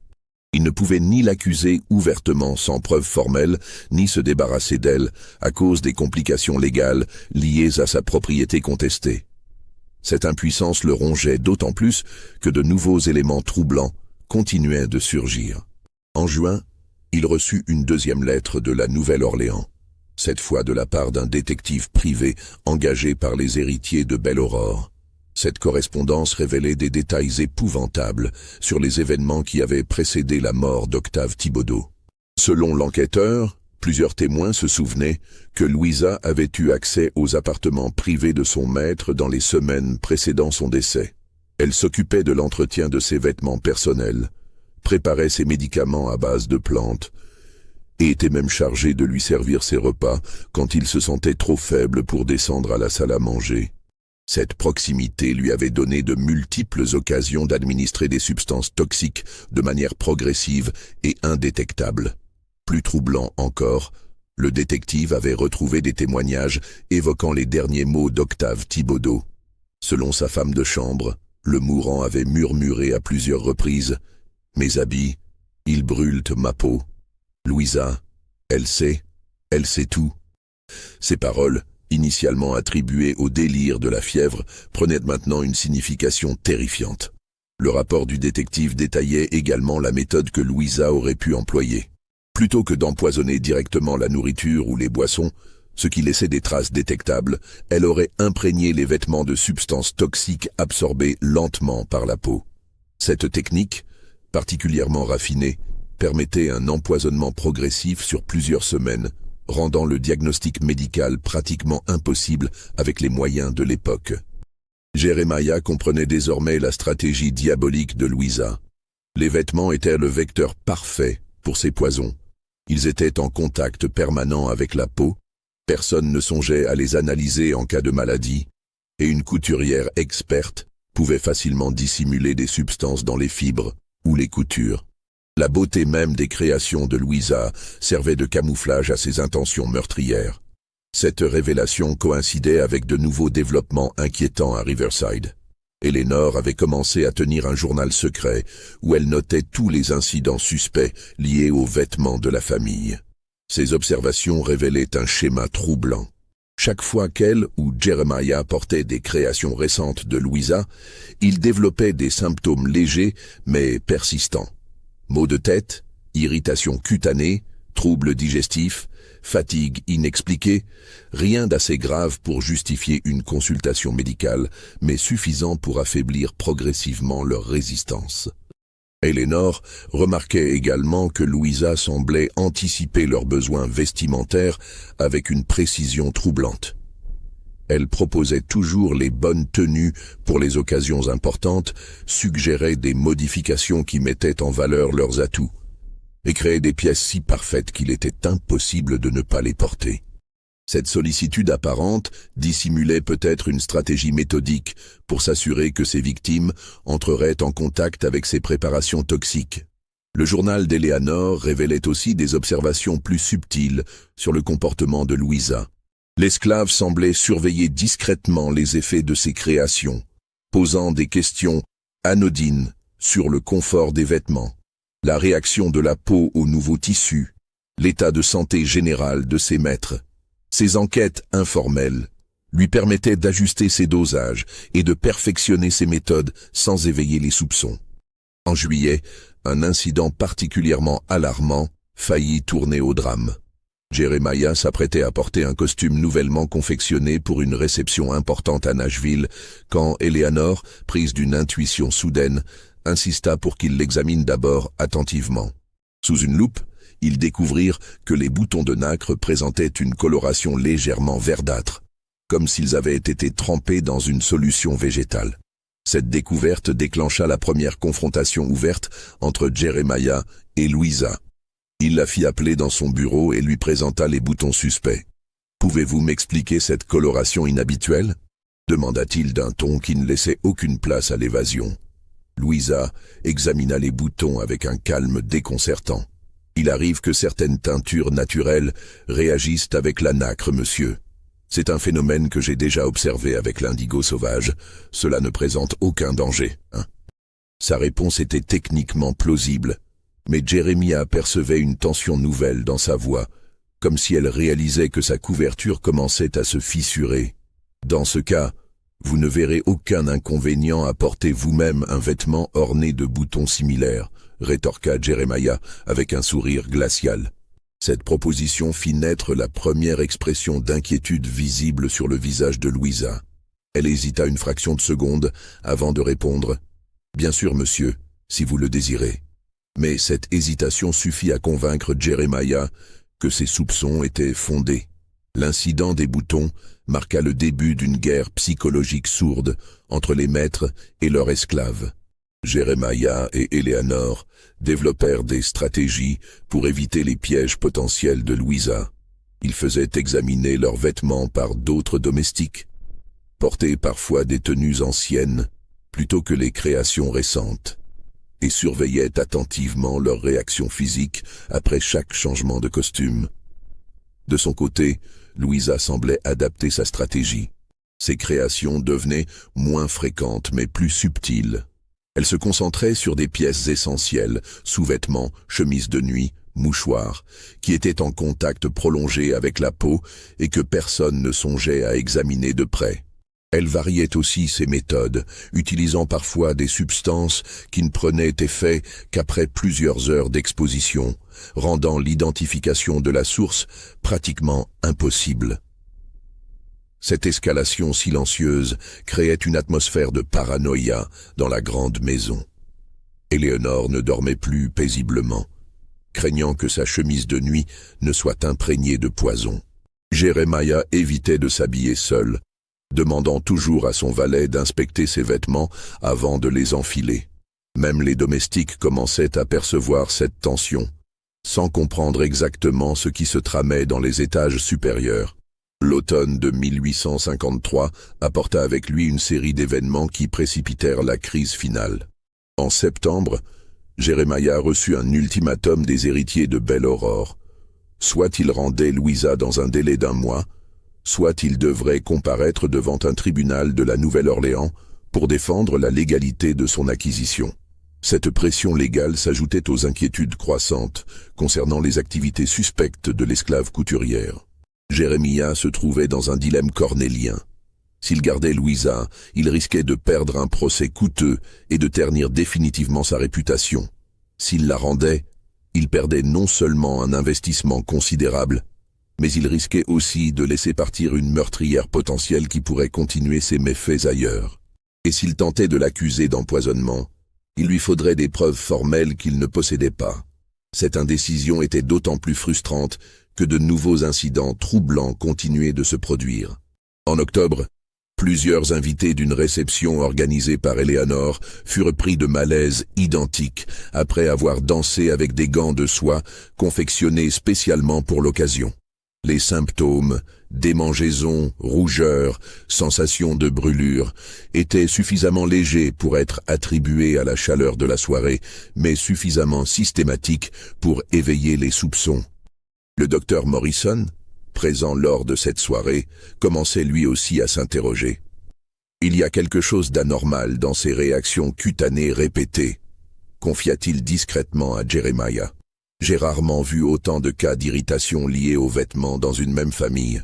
Il ne pouvait ni l'accuser ouvertement sans preuve formelle, ni se débarrasser d'elle à cause des complications légales liées à sa propriété contestée. Cette impuissance le rongeait d'autant plus que de nouveaux éléments troublants continuaient de surgir. En juin, il reçut une deuxième lettre de la Nouvelle-Orléans, cette fois de la part d'un détective privé engagé par les héritiers de Belle-Aurore. Cette correspondance révélait des détails épouvantables sur les événements qui avaient précédé la mort d'Octave Thibodeau. Selon l'enquêteur, plusieurs témoins se souvenaient que Louisa avait eu accès aux appartements privés de son maître dans les semaines précédant son décès. Elle s'occupait de l'entretien de ses vêtements personnels, préparait ses médicaments à base de plantes, et était même chargée de lui servir ses repas quand il se sentait trop faible pour descendre à la salle à manger. Cette proximité lui avait donné de multiples occasions d'administrer des substances toxiques de manière progressive et indétectable. Plus troublant encore, le détective avait retrouvé des témoignages évoquant les derniers mots d'Octave Thibodeau. Selon sa femme de chambre, le mourant avait murmuré à plusieurs reprises « Mes habits, ils brûlent ma peau. Louisa, elle sait tout. » Ces paroles, initialement attribuées au délire de la fièvre, prenaient maintenant une signification terrifiante. Le rapport du détective détaillait également la méthode que Louisa aurait pu employer. Plutôt que d'empoisonner directement la nourriture ou les boissons, ce qui laissait des traces détectables, elle aurait imprégné les vêtements de substances toxiques absorbées lentement par la peau. Cette technique, particulièrement raffinée, permettait un empoisonnement progressif sur plusieurs semaines, rendant le diagnostic médical pratiquement impossible avec les moyens de l'époque. Jeremiah comprenait désormais la stratégie diabolique de Louisa. Les vêtements étaient le vecteur parfait pour ces poisons. Ils étaient en contact permanent avec la peau, personne ne songeait à les analyser en cas de maladie, et une couturière experte pouvait facilement dissimuler des substances dans les fibres ou les coutures. La beauté même des créations de Louisa servait de camouflage à ses intentions meurtrières. Cette révélation coïncidait avec de nouveaux développements inquiétants à Riverside. Eleanor avait commencé à tenir un journal secret où elle notait tous les incidents suspects liés aux vêtements de la famille. Ces observations révélaient un schéma troublant. Chaque fois qu'elle ou Jeremiah portaient des créations récentes de Louisa, ils développaient des symptômes légers mais persistants. Maux de tête, irritation cutanée, troubles digestifs, fatigue inexpliquée, rien d'assez grave pour justifier une consultation médicale, mais suffisant pour affaiblir progressivement leur résistance. Eleanor remarquait également que Louisa semblait anticiper leurs besoins vestimentaires avec une précision troublante. Elle proposait toujours les bonnes tenues pour les occasions importantes, suggérait des modifications qui mettaient en valeur leurs atouts, et créait des pièces si parfaites qu'il était impossible de ne pas les porter. Cette sollicitude apparente dissimulait peut-être une stratégie méthodique pour s'assurer que ses victimes entreraient en contact avec ces préparations toxiques. Le journal d'Eleanor révélait aussi des observations plus subtiles sur le comportement de Louisa. L'esclave semblait surveiller discrètement les effets de ses créations, posant des questions anodines sur le confort des vêtements, la réaction de la peau aux nouveaux tissus, l'état de santé général de ses maîtres. Ces enquêtes informelles lui permettaient d'ajuster ses dosages et de perfectionner ses méthodes sans éveiller les soupçons. En juillet, un incident particulièrement alarmant faillit tourner au drame. Jeremiah s'apprêtait à porter un costume nouvellement confectionné pour une réception importante à Nashville, quand Eleanor, prise d'une intuition soudaine, insista pour qu'il l'examine d'abord attentivement. Sous une loupe, ils découvrirent que les boutons de nacre présentaient une coloration légèrement verdâtre, comme s'ils avaient été trempés dans une solution végétale. Cette découverte déclencha la première confrontation ouverte entre Jeremiah et Louisa. Il la fit appeler dans son bureau et lui présenta les boutons suspects. « Pouvez-vous m'expliquer cette coloration inhabituelle » demanda-t-il d'un ton qui ne laissait aucune place à l'évasion. Louisa examina les boutons avec un calme déconcertant. « Il arrive que certaines teintures naturelles réagissent avec la nacre, monsieur. C'est un phénomène que j'ai déjà observé avec l'indigo sauvage. Cela ne présente aucun danger, hein ?» Sa réponse était techniquement plausible, mais Jeremiah percevait une tension nouvelle dans sa voix, comme si elle réalisait que sa couverture commençait à se fissurer. « Dans ce cas, vous ne verrez aucun inconvénient à porter vous-même un vêtement orné de boutons similaires, » rétorqua Jeremiah avec un sourire glacial. Cette proposition fit naître la première expression d'inquiétude visible sur le visage de Louisa. Elle hésita une fraction de seconde avant de répondre « Bien sûr, monsieur, si vous le désirez. » Mais cette hésitation suffit à convaincre Jeremiah que ses soupçons étaient fondés. L'incident des boutons marqua le début d'une guerre psychologique sourde entre les maîtres et leurs esclaves. Jeremiah et Eleanor développèrent des stratégies pour éviter les pièges potentiels de Louisa. Ils faisaient examiner leurs vêtements par d'autres domestiques, portaient parfois des tenues anciennes plutôt que les créations récentes, et surveillaient attentivement leurs réactions physiques après chaque changement de costume. De son côté, Louisa semblait adapter sa stratégie. Ses créations devenaient moins fréquentes mais plus subtiles. Elle se concentrait sur des pièces essentielles, sous-vêtements, chemises de nuit, mouchoirs, qui étaient en contact prolongé avec la peau et que personne ne songeait à examiner de près. Elle variait aussi ses méthodes, utilisant parfois des substances qui ne prenaient effet qu'après plusieurs heures d'exposition, rendant l'identification de la source pratiquement impossible. Cette escalation silencieuse créait une atmosphère de paranoïa dans la grande maison. Eleanor ne dormait plus paisiblement. craignant que sa chemise de nuit ne soit imprégnée de poison. Jeremiah évitait de s'habiller seul, demandant toujours à son valet d'inspecter ses vêtements avant de les enfiler. Même les domestiques commençaient à percevoir cette tension, sans comprendre exactement ce qui se tramait dans les étages supérieurs. L'automne de 1853 apporta avec lui une série d'événements qui précipitèrent la crise finale. En septembre, Jeremiah reçut un ultimatum des héritiers de Belle Aurore. Soit il rendait Louisa dans un délai d'1 mois, soit il devrait comparaître devant un tribunal de la Nouvelle-Orléans pour défendre la légalité de son acquisition. Cette pression légale s'ajoutait aux inquiétudes croissantes concernant les activités suspectes de l'esclave couturière. Jeremiah se trouvait dans un dilemme cornélien. S'il gardait Louisa, il risquait de perdre un procès coûteux et de ternir définitivement sa réputation. S'il la rendait, il perdait non seulement un investissement considérable, mais il risquait aussi de laisser partir une meurtrière potentielle qui pourrait continuer ses méfaits ailleurs. Et s'il tentait de l'accuser d'empoisonnement, il lui faudrait des preuves formelles qu'il ne possédait pas. Cette indécision était d'autant plus frustrante que de nouveaux incidents troublants continuaient de se produire. En octobre, plusieurs invités d'une réception organisée par Eleanor furent pris de malaise identique après avoir dansé avec des gants de soie confectionnés spécialement pour l'occasion. Les symptômes, démangeaisons, rougeurs, sensations de brûlure, étaient suffisamment légers pour être attribués à la chaleur de la soirée, mais suffisamment systématiques pour éveiller les soupçons. Le docteur Morrison, présent lors de cette soirée, commençait lui aussi à s'interroger. Il y a quelque chose d'anormal dans ces réactions cutanées répétées, confia-t-il discrètement à Jeremiah. J'ai rarement vu autant de cas d'irritation liés aux vêtements dans une même famille.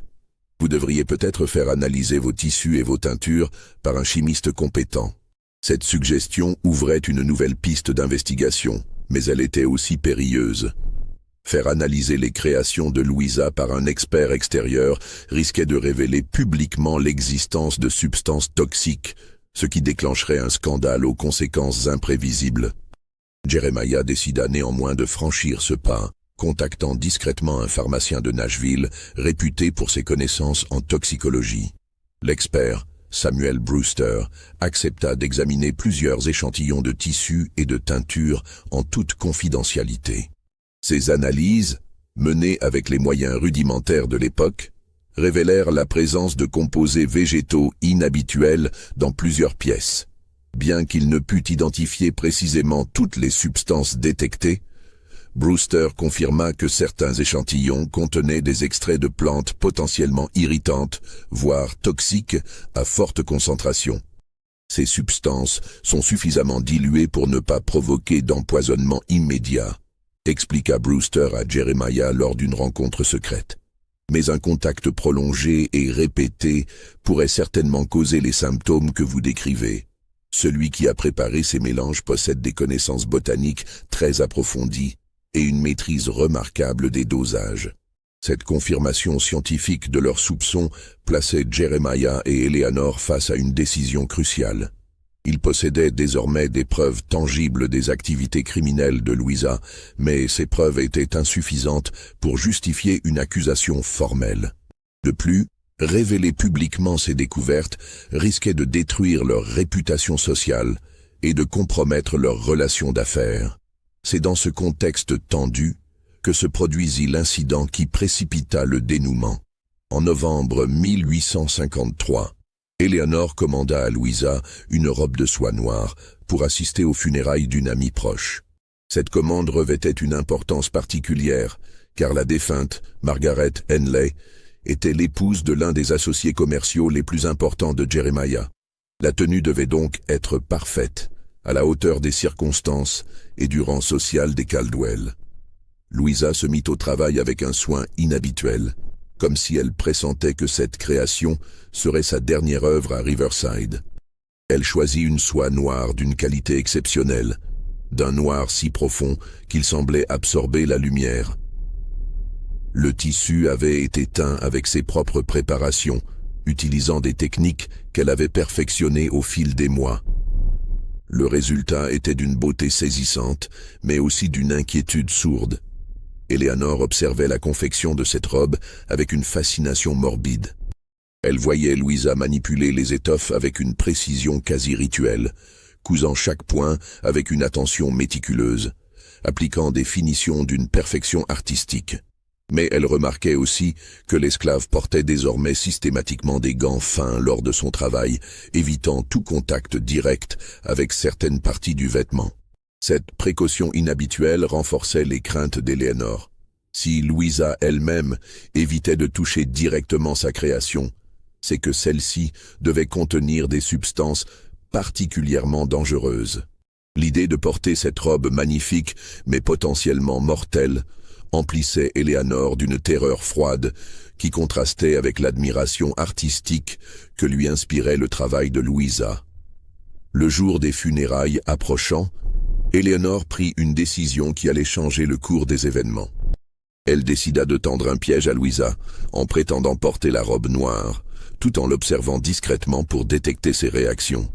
Vous devriez peut-être faire analyser vos tissus et vos teintures par un chimiste compétent. Cette suggestion ouvrait une nouvelle piste d'investigation, mais elle était aussi périlleuse. Faire analyser les créations de Louisa par un expert extérieur risquait de révéler publiquement l'existence de substances toxiques, ce qui déclencherait un scandale aux conséquences imprévisibles. Jeremiah décida néanmoins de franchir ce pas, contactant discrètement un pharmacien de Nashville, réputé pour ses connaissances en toxicologie. L'expert, Samuel Brewster, accepta d'examiner plusieurs échantillons de tissus et de teintures en toute confidentialité. Ces analyses, menées avec les moyens rudimentaires de l'époque, révélèrent la présence de composés végétaux inhabituels dans plusieurs pièces. Bien qu'il ne pût identifier précisément toutes les substances détectées, Brewster confirma que certains échantillons contenaient des extraits de plantes potentiellement irritantes, voire toxiques, à forte concentration. Ces substances sont suffisamment diluées pour ne pas provoquer d'empoisonnement immédiat, expliqua Brewster à Jeremiah lors d'une rencontre secrète. Mais un contact prolongé et répété pourrait certainement causer les symptômes que vous décrivez. Celui qui a préparé ces mélanges possède des connaissances botaniques très approfondies et une maîtrise remarquable des dosages. Cette confirmation scientifique de leurs soupçons plaçait Jeremiah et Eleanor face à une décision cruciale. Ils possédaient désormais des preuves tangibles des activités criminelles de Louisa, mais ces preuves étaient insuffisantes pour justifier une accusation formelle. De plus, révéler publiquement ces découvertes risquait de détruire leur réputation sociale et de compromettre leurs relations d'affaires. C'est dans ce contexte tendu que se produisit l'incident qui précipita le dénouement. En novembre 1853, Eleanor commanda à Louisa une robe de soie noire pour assister aux funérailles d'une amie proche. Cette commande revêtait une importance particulière, car la défunte, Margaret Henley, était l'épouse de l'un des associés commerciaux les plus importants de Jeremiah. La tenue devait donc être parfaite, à la hauteur des circonstances et du rang social des Caldwell. Louisa se mit au travail avec un soin inhabituel, comme si elle pressentait que cette création serait sa dernière œuvre à Riverside. Elle choisit une soie noire d'une qualité exceptionnelle, d'un noir si profond qu'il semblait absorber la lumière. Le tissu avait été teint avec ses propres préparations, utilisant des techniques qu'elle avait perfectionnées au fil des mois. Le résultat était d'une beauté saisissante, mais aussi d'une inquiétude sourde. Eleanor observait la confection de cette robe avec une fascination morbide. Elle voyait Louisa manipuler les étoffes avec une précision quasi rituelle, cousant chaque point avec une attention méticuleuse, appliquant des finitions d'une perfection artistique. Mais elle remarquait aussi que l'esclave portait désormais systématiquement des gants fins lors de son travail, évitant tout contact direct avec certaines parties du vêtement. Cette précaution inhabituelle renforçait les craintes d'Eleanor. Si Louisa elle-même évitait de toucher directement sa création, c'est que celle-ci devait contenir des substances particulièrement dangereuses. L'idée de porter cette robe magnifique, mais potentiellement mortelle, emplissait Eleanor d'une terreur froide qui contrastait avec l'admiration artistique que lui inspirait le travail de Louisa. Le jour des funérailles approchant, Eleanor prit une décision qui allait changer le cours des événements. Elle décida de tendre un piège à Louisa en prétendant porter la robe noire, tout en l'observant discrètement pour détecter ses réactions.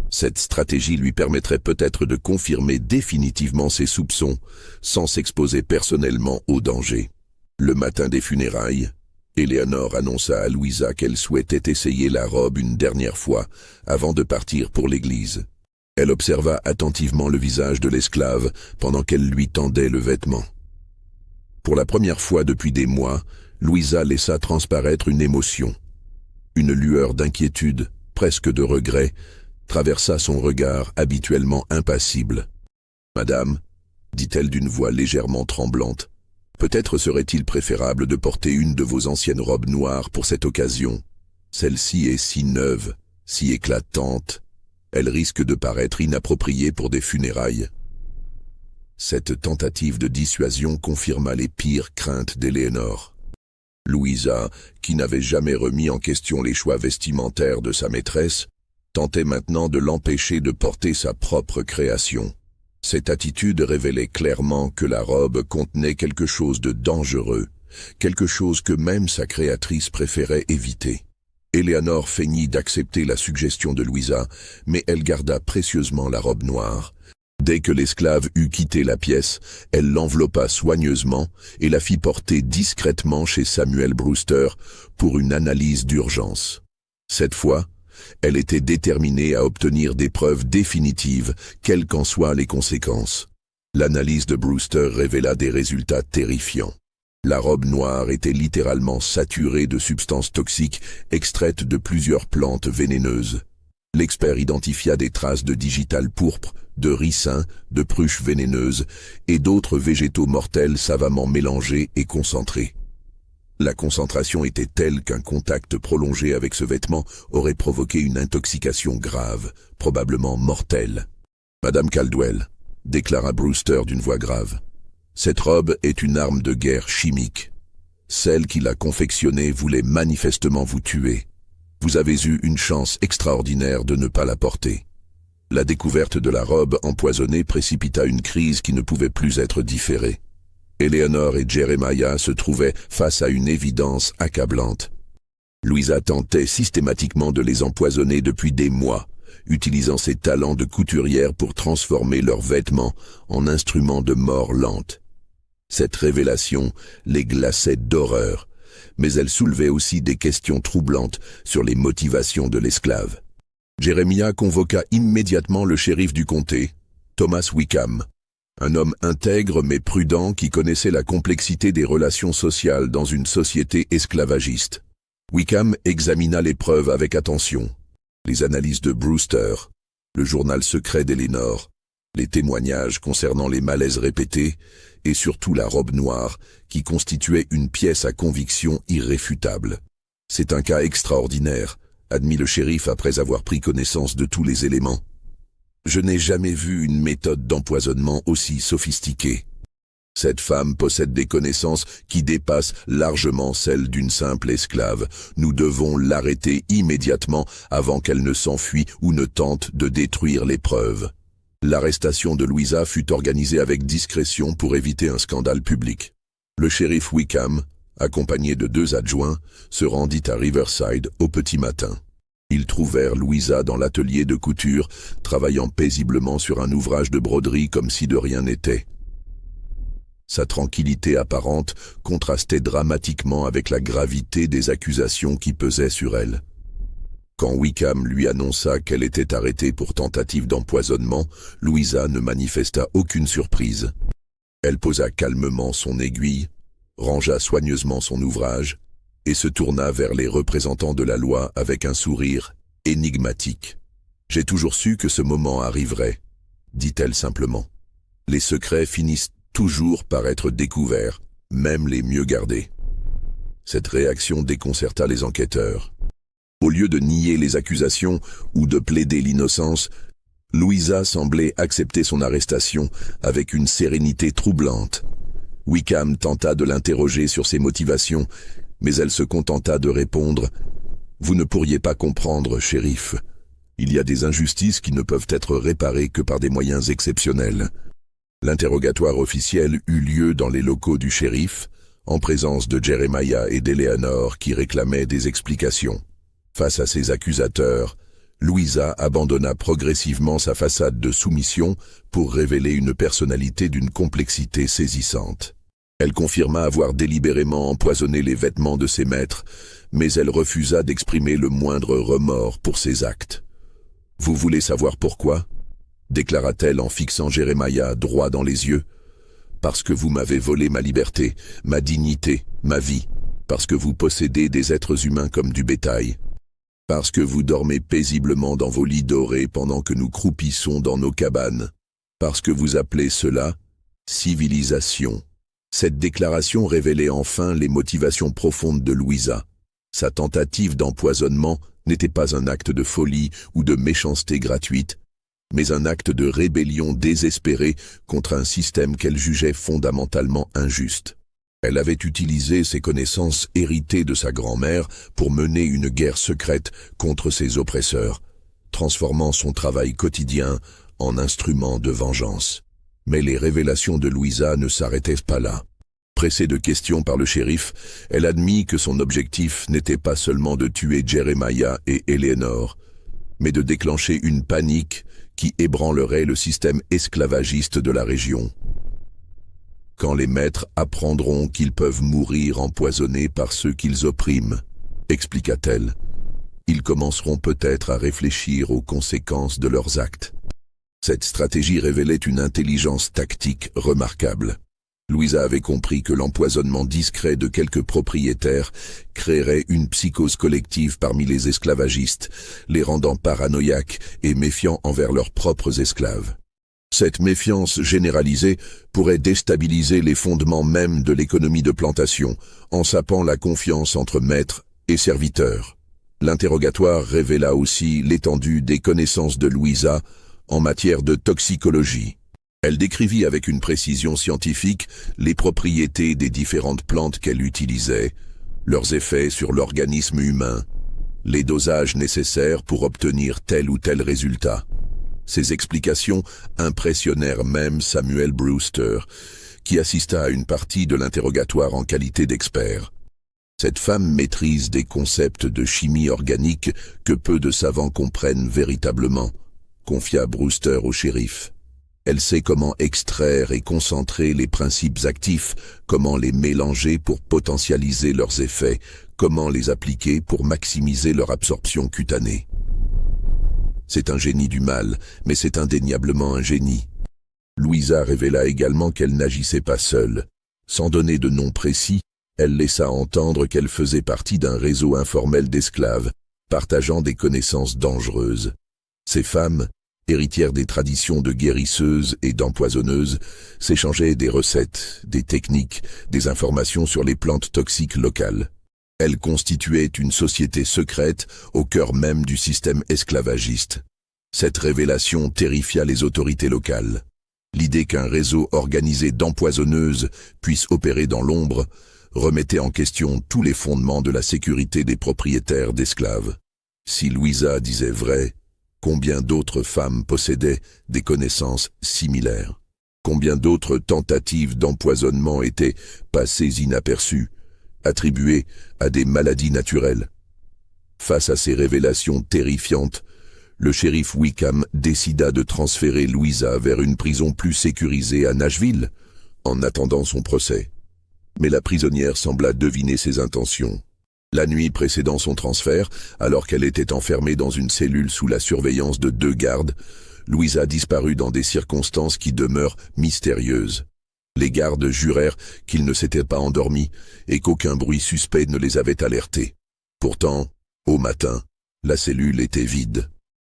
Cette stratégie lui permettrait peut-être de confirmer définitivement ses soupçons, sans s'exposer personnellement au danger. Le matin des funérailles, Eleanor annonça à Louisa qu'elle souhaitait essayer la robe une dernière fois avant de partir pour l'église. Elle observa attentivement le visage de l'esclave pendant qu'elle lui tendait le vêtement. Pour la première fois depuis des mois, Louisa laissa transparaître une émotion. Une lueur d'inquiétude, presque de regret, traversa son regard habituellement impassible. « Madame, dit-elle d'une voix légèrement tremblante, peut-être serait-il préférable de porter une de vos anciennes robes noires pour cette occasion. Celle-ci est si neuve, si éclatante, elle risque de paraître inappropriée pour des funérailles. » Cette tentative de dissuasion confirma les pires craintes d'Eleanor. Louisa, qui n'avait jamais remis en question les choix vestimentaires de sa maîtresse, tentait maintenant de l'empêcher de porter sa propre création. Cette attitude révélait clairement que la robe contenait quelque chose de dangereux, quelque chose que même sa créatrice préférait éviter. Eleanor feignit d'accepter la suggestion de Louisa, mais elle garda précieusement la robe noire. Dès que l'esclave eut quitté la pièce, elle l'enveloppa soigneusement et la fit porter discrètement chez Samuel Brewster pour une analyse d'urgence. Cette fois, elle était déterminée à obtenir des preuves définitives, quelles qu'en soient les conséquences. L'analyse de Brewster révéla des résultats terrifiants. La robe noire était littéralement saturée de substances toxiques extraites de plusieurs plantes vénéneuses. L'expert identifia des traces de digital pourpre, de ricin, de pruches vénéneuses et d'autres végétaux mortels savamment mélangés et concentrés. La concentration était telle qu'un contact prolongé avec ce vêtement aurait provoqué une intoxication grave, probablement mortelle. « Madame Caldwell, » déclara Brewster d'une voix grave, « cette robe est une arme de guerre chimique. Celle qui l'a confectionnée voulait manifestement vous tuer. Vous avez eu une chance extraordinaire de ne pas la porter. » La découverte de la robe empoisonnée précipita une crise qui ne pouvait plus être différée. Eleanor et Jeremiah se trouvaient face à une évidence accablante. Louisa tentait systématiquement de les empoisonner depuis des mois, utilisant ses talents de couturière pour transformer leurs vêtements en instruments de mort lente. Cette révélation les glaçait d'horreur, mais elle soulevait aussi des questions troublantes sur les motivations de l'esclave. Jeremiah convoqua immédiatement le shérif du comté, Thomas Wickham, un homme intègre mais prudent qui connaissait la complexité des relations sociales dans une société esclavagiste. Wickham examina les preuves avec attention, les analyses de Brewster, le journal secret d'Eleanor, les témoignages concernant les malaises répétés et surtout la robe noire qui constituait une pièce à conviction irréfutable. « C'est un cas extraordinaire », admit le shérif après avoir pris connaissance de tous les éléments. « Je n'ai jamais vu une méthode d'empoisonnement aussi sophistiquée. Cette femme possède des connaissances qui dépassent largement celles d'une simple esclave. Nous devons l'arrêter immédiatement avant qu'elle ne s'enfuit ou ne tente de détruire les preuves. » L'arrestation de Louisa fut organisée avec discrétion pour éviter un scandale public. Le shérif Wickham, accompagné de 2 adjoints, se rendit à Riverside au petit matin. Ils trouvèrent Louisa dans l'atelier de couture, travaillant paisiblement sur un ouvrage de broderie comme si de rien n'était. Sa tranquillité apparente contrastait dramatiquement avec la gravité des accusations qui pesaient sur elle. Quand Wickham lui annonça qu'elle était arrêtée pour tentative d'empoisonnement, Louisa ne manifesta aucune surprise. Elle posa calmement son aiguille, rangea soigneusement son ouvrage et se tourna vers les représentants de la loi avec un sourire énigmatique. « J'ai toujours su que ce moment arriverait », dit-elle simplement. « Les secrets finissent toujours par être découverts, même les mieux gardés. » Cette réaction déconcerta les enquêteurs. Au lieu de nier les accusations ou de plaider l'innocence, Louisa semblait accepter son arrestation avec une sérénité troublante. Wickham tenta de l'interroger sur ses motivations, mais elle se contenta de répondre « Vous ne pourriez pas comprendre, shérif. Il y a des injustices qui ne peuvent être réparées que par des moyens exceptionnels. » L'interrogatoire officiel eut lieu dans les locaux du shérif, en présence de Jeremiah et d'Eleanor qui réclamaient des explications. Face à ses accusateurs, Louisa abandonna progressivement sa façade de soumission pour révéler une personnalité d'une complexité saisissante. Elle confirma avoir délibérément empoisonné les vêtements de ses maîtres, mais elle refusa d'exprimer le moindre remords pour ses actes. « Vous voulez savoir pourquoi ?» déclara-t-elle en fixant Jeremiah droit dans les yeux. « Parce que vous m'avez volé ma liberté, ma dignité, ma vie, parce que vous possédez des êtres humains comme du bétail. Parce que vous dormez paisiblement dans vos lits dorés pendant que nous croupissons dans nos cabanes. Parce que vous appelez cela civilisation. » Cette déclaration révélait enfin les motivations profondes de Louisa. Sa tentative d'empoisonnement n'était pas un acte de folie ou de méchanceté gratuite, mais un acte de rébellion désespérée contre un système qu'elle jugeait fondamentalement injuste. Elle avait utilisé ses connaissances héritées de sa grand-mère pour mener une guerre secrète contre ses oppresseurs, transformant son travail quotidien en instrument de vengeance. Mais les révélations de Louisa ne s'arrêtaient pas là. Pressée de questions par le shérif, elle admit que son objectif n'était pas seulement de tuer Jeremiah et Eleanor, mais de déclencher une panique qui ébranlerait le système esclavagiste de la région. Quand les maîtres apprendront qu'ils peuvent mourir empoisonnés par ceux qu'ils oppriment, expliqua-t-elle, ils commenceront peut-être à réfléchir aux conséquences de leurs actes. Cette stratégie révélait une intelligence tactique remarquable. Louisa avait compris que l'empoisonnement discret de quelques propriétaires créerait une psychose collective parmi les esclavagistes, les rendant paranoïaques et méfiants envers leurs propres esclaves. Cette méfiance généralisée pourrait déstabiliser les fondements mêmes de l'économie de plantation, en sapant la confiance entre maîtres et serviteurs. L'interrogatoire révéla aussi l'étendue des connaissances de Louisa en matière de toxicologie. Elle décrivit avec une précision scientifique les propriétés des différentes plantes qu'elle utilisait, leurs effets sur l'organisme humain, les dosages nécessaires pour obtenir tel ou tel résultat. Ces explications impressionnèrent même Samuel Brewster, qui assista à une partie de l'interrogatoire en qualité d'expert. Cette femme maîtrise des concepts de chimie organique que peu de savants comprennent véritablement, confia Brewster au shérif. Elle sait comment extraire et concentrer les principes actifs, comment les mélanger pour potentialiser leurs effets, comment les appliquer pour maximiser leur absorption cutanée. C'est un génie du mal, mais c'est indéniablement un génie. Louisa révéla également qu'elle n'agissait pas seule. Sans donner de nom précis, elle laissa entendre qu'elle faisait partie d'un réseau informel d'esclaves, partageant des connaissances dangereuses. Ces femmes, héritières des traditions de guérisseuses et d'empoisonneuses, s'échangeaient des recettes, des techniques, des informations sur les plantes toxiques locales. Elles constituaient une société secrète au cœur même du système esclavagiste. Cette révélation terrifia les autorités locales. L'idée qu'un réseau organisé d'empoisonneuses puisse opérer dans l'ombre remettait en question tous les fondements de la sécurité des propriétaires d'esclaves. Si Louisa disait vrai, combien d'autres femmes possédaient des connaissances similaires? Combien d'autres tentatives d'empoisonnement étaient passées inaperçues, attribuées à des maladies naturelles? Face à ces révélations terrifiantes, le shérif Wickham décida de transférer Louisa vers une prison plus sécurisée à Nashville, en attendant son procès. Mais la prisonnière sembla deviner ses intentions. La nuit précédant son transfert, alors qu'elle était enfermée dans une cellule sous la surveillance de 2 gardes, Louisa disparut dans des circonstances qui demeurent mystérieuses. Les gardes jurèrent qu'ils ne s'étaient pas endormis et qu'aucun bruit suspect ne les avait alertés. Pourtant, au matin, la cellule était vide.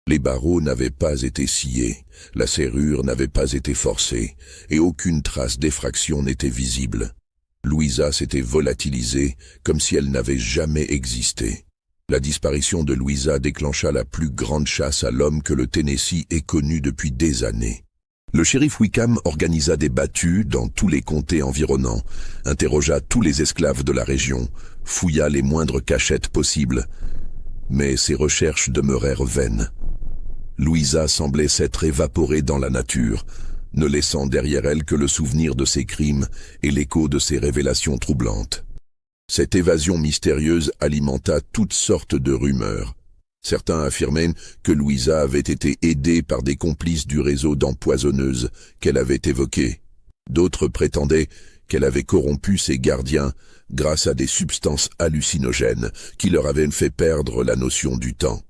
Les barreaux n'avaient pas été sciés, la serrure n'avait pas été forcée et aucune trace d'effraction n'était visible. Louisa s'était volatilisée comme si elle n'avait jamais existé. La disparition de Louisa déclencha la plus grande chasse à l'homme que le Tennessee ait connue depuis des années. Le shérif Wickham organisa des battues dans tous les comtés environnants, interrogea tous les esclaves de la région, fouilla les moindres cachettes possibles, mais ses recherches demeurèrent vaines. Louisa semblait s'être évaporée dans la nature, ne laissant derrière elle que le souvenir de ses crimes et l'écho de ses révélations troublantes. Cette évasion mystérieuse alimenta toutes sortes de rumeurs. Certains affirmaient que Louisa avait été aidée par des complices du réseau d'empoisonneuses qu'elle avait évoqué. D'autres prétendaient qu'elle avait corrompu ses gardiens grâce à des substances hallucinogènes qui leur avaient fait perdre la notion du temps.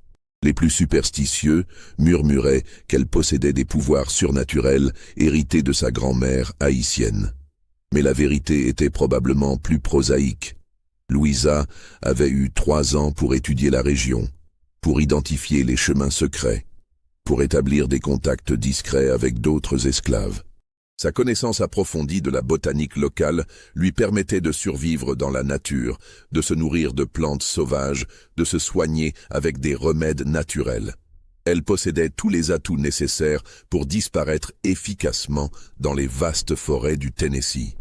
Les plus superstitieux murmuraient qu'elle possédait des pouvoirs surnaturels hérités de sa grand-mère haïtienne. Mais la vérité était probablement plus prosaïque. Louisa avait eu 3 ans pour étudier la région, pour identifier les chemins secrets, pour établir des contacts discrets avec d'autres esclaves. Sa connaissance approfondie de la botanique locale lui permettait de survivre dans la nature, de se nourrir de plantes sauvages, de se soigner avec des remèdes naturels. Elle possédait tous les atouts nécessaires pour disparaître efficacement dans les vastes forêts du Tennessee.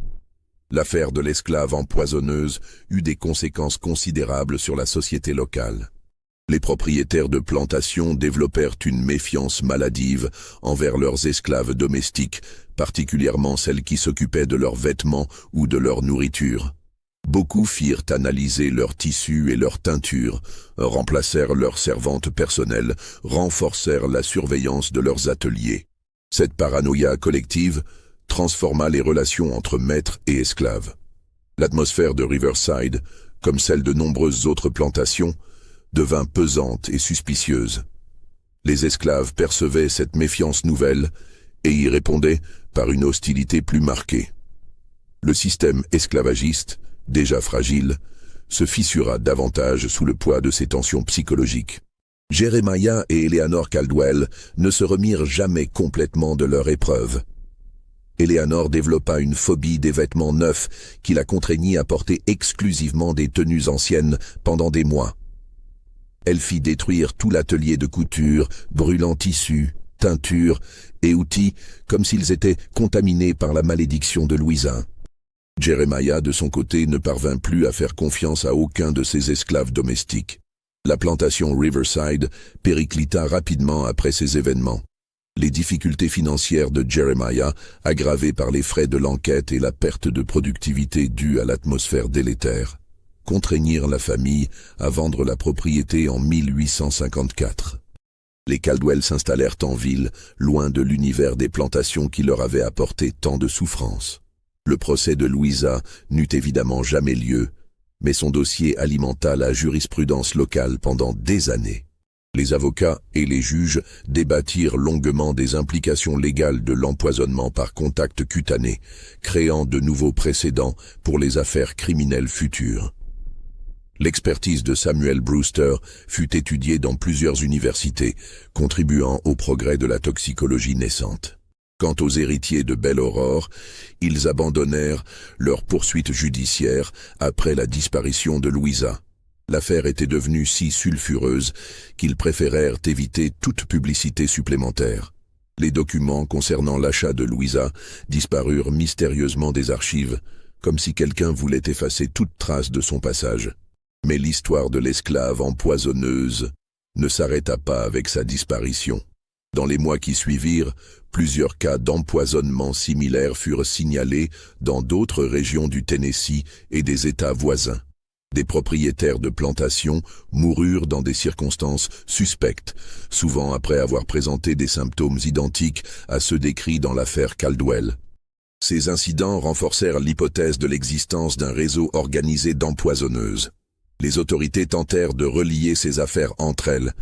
L'affaire de l'esclave empoisonneuse eut des conséquences considérables sur la société locale. Les propriétaires de plantations développèrent une méfiance maladive envers leurs esclaves domestiques, particulièrement celles qui s'occupaient de leurs vêtements ou de leur nourriture. Beaucoup firent analyser leurs tissus et leurs teintures, remplacèrent leurs servantes personnelles, renforcèrent la surveillance de leurs ateliers. Cette paranoïa collective transforma les relations entre maîtres et esclaves. L'atmosphère de Riverside, comme celle de nombreuses autres plantations, devint pesante et suspicieuse. Les esclaves percevaient cette méfiance nouvelle et y répondaient par une hostilité plus marquée. Le système esclavagiste, déjà fragile, se fissura davantage sous le poids de ces tensions psychologiques. Jeremiah et Eleanor Caldwell ne se remirent jamais complètement de leur épreuve. Eleanor développa une phobie des vêtements neufs qui la contraignit à porter exclusivement des tenues anciennes pendant des mois. Elle fit détruire tout l'atelier de couture, brûlant tissus, teintures et outils comme s'ils étaient contaminés par la malédiction de Louisa. Jeremiah, de son côté, ne parvint plus à faire confiance à aucun de ses esclaves domestiques. La plantation Riverside périclita rapidement après ces événements. Les difficultés financières de Jeremiah, aggravées par les frais de l'enquête et la perte de productivité due à l'atmosphère délétère, contraignirent la famille à vendre la propriété en 1854. Les Caldwell s'installèrent en ville, loin de l'univers des plantations qui leur avait apporté tant de souffrances. Le procès de Louisa n'eut évidemment jamais lieu, mais son dossier alimenta la jurisprudence locale pendant des années. Les avocats et les juges débattirent longuement des implications légales de l'empoisonnement par contact cutané, créant de nouveaux précédents pour les affaires criminelles futures. L'expertise de Samuel Brewster fut étudiée dans plusieurs universités, contribuant au progrès de la toxicologie naissante. Quant aux héritiers de Belle Aurore, ils abandonnèrent leur poursuite judiciaire après la disparition de Louisa. L'affaire était devenue si sulfureuse qu'ils préférèrent éviter toute publicité supplémentaire. Les documents concernant l'achat de Louisa disparurent mystérieusement des archives, comme si quelqu'un voulait effacer toute trace de son passage. Mais l'histoire de l'esclave empoisonneuse ne s'arrêta pas avec sa disparition. Dans les mois qui suivirent, plusieurs cas d'empoisonnement similaires furent signalés dans d'autres régions du Tennessee et des États voisins. Des propriétaires de plantations moururent dans des circonstances suspectes, souvent après avoir présenté des symptômes identiques à ceux décrits dans l'affaire Caldwell. Ces incidents renforcèrent l'hypothèse de l'existence d'un réseau organisé d'empoisonneuses. Les autorités tentèrent de relier ces affaires entre elles,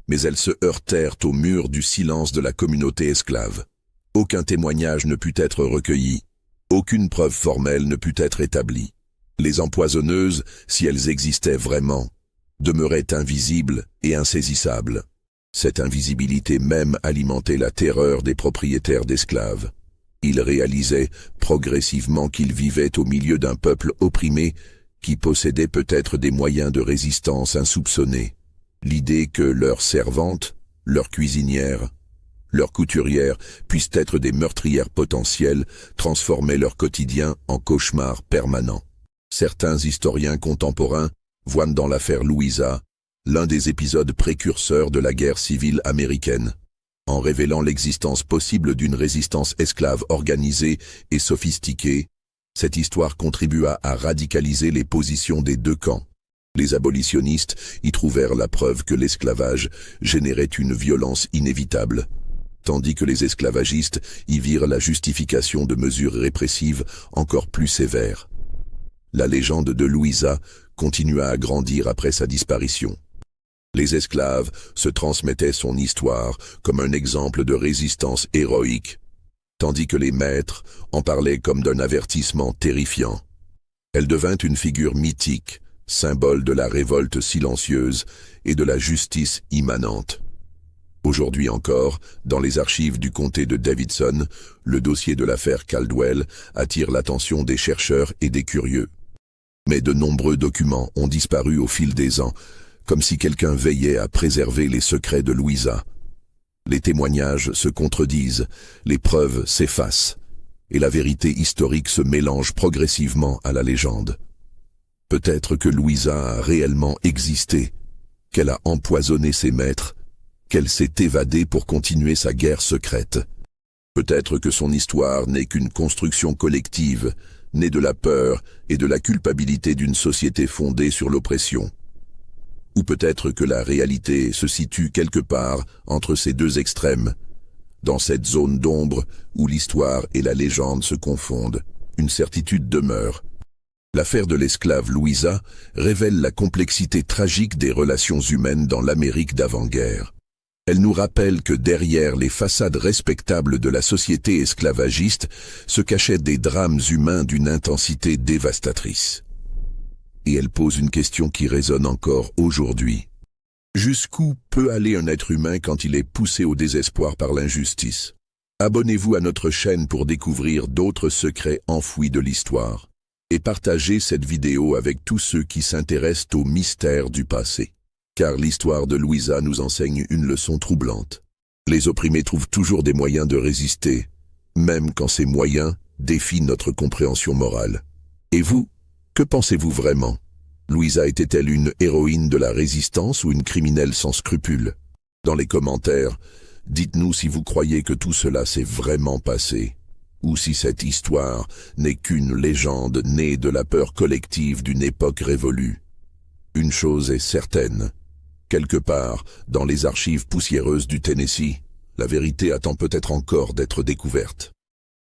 mais elles se heurtèrent au mur du silence de la communauté esclave. Aucun témoignage ne put être recueilli, aucune preuve formelle ne put être établie. Les empoisonneuses, si elles existaient vraiment, demeuraient invisibles et insaisissables. Cette invisibilité même alimentait la terreur des propriétaires d'esclaves. Ils réalisaient progressivement qu'ils vivaient au milieu d'un peuple opprimé qui possédait peut-être des moyens de résistance insoupçonnés. L'idée que leurs servantes, leurs cuisinières, leurs couturières puissent être des meurtrières potentielles transformait leur quotidien en cauchemar permanent. Certains historiens contemporains voient dans l'affaire Louisa l'un des épisodes précurseurs de la guerre civile américaine. En révélant l'existence possible d'une résistance esclave organisée et sophistiquée, cette histoire contribua à radicaliser les positions des deux camps. Les abolitionnistes y trouvèrent la preuve que l'esclavage générait une violence inévitable, tandis que les esclavagistes y virent la justification de mesures répressives encore plus sévères. La légende de Louisa continua à grandir après sa disparition. Les esclaves se transmettaient son histoire comme un exemple de résistance héroïque, tandis que les maîtres en parlaient comme d'un avertissement terrifiant. Elle devint une figure mythique, symbole de la révolte silencieuse et de la justice immanente. Aujourd'hui encore, dans les archives du comté de Davidson, le dossier de l'affaire Caldwell attire l'attention des chercheurs et des curieux. Mais de nombreux documents ont disparu au fil des ans, comme si quelqu'un veillait à préserver les secrets de Louisa. Les témoignages se contredisent, les preuves s'effacent, et la vérité historique se mélange progressivement à la légende. Peut-être que Louisa a réellement existé, qu'elle a empoisonné ses maîtres, qu'elle s'est évadée pour continuer sa guerre secrète. Peut-être que son histoire n'est qu'une construction collective, née de la peur et de la culpabilité d'une société fondée sur l'oppression. Ou peut-être que la réalité se situe quelque part entre ces deux extrêmes. Dans cette zone d'ombre où l'histoire et la légende se confondent, une certitude demeure. L'affaire de l'esclave Louisa révèle la complexité tragique des relations humaines dans l'Amérique d'avant-guerre. Elle nous rappelle que derrière les façades respectables de la société esclavagiste se cachaient des drames humains d'une intensité dévastatrice. Et elle pose une question qui résonne encore aujourd'hui. Jusqu'où peut aller un être humain quand il est poussé au désespoir par l'injustice? Abonnez-vous à notre chaîne pour découvrir d'autres secrets enfouis de l'histoire. Et partagez cette vidéo avec tous ceux qui s'intéressent aux mystères du passé. Car l'histoire de Louisa nous enseigne une leçon troublante. Les opprimés trouvent toujours des moyens de résister, même quand ces moyens défient notre compréhension morale. Et vous, que pensez-vous vraiment? Louisa était-elle une héroïne de la résistance ou une criminelle sans scrupules? Dans les commentaires, dites-nous si vous croyez que tout cela s'est vraiment passé, ou si cette histoire n'est qu'une légende née de la peur collective d'une époque révolue. Une chose est certaine, quelque part, dans les archives poussiéreuses du Tennessee, la vérité attend peut-être encore d'être découverte.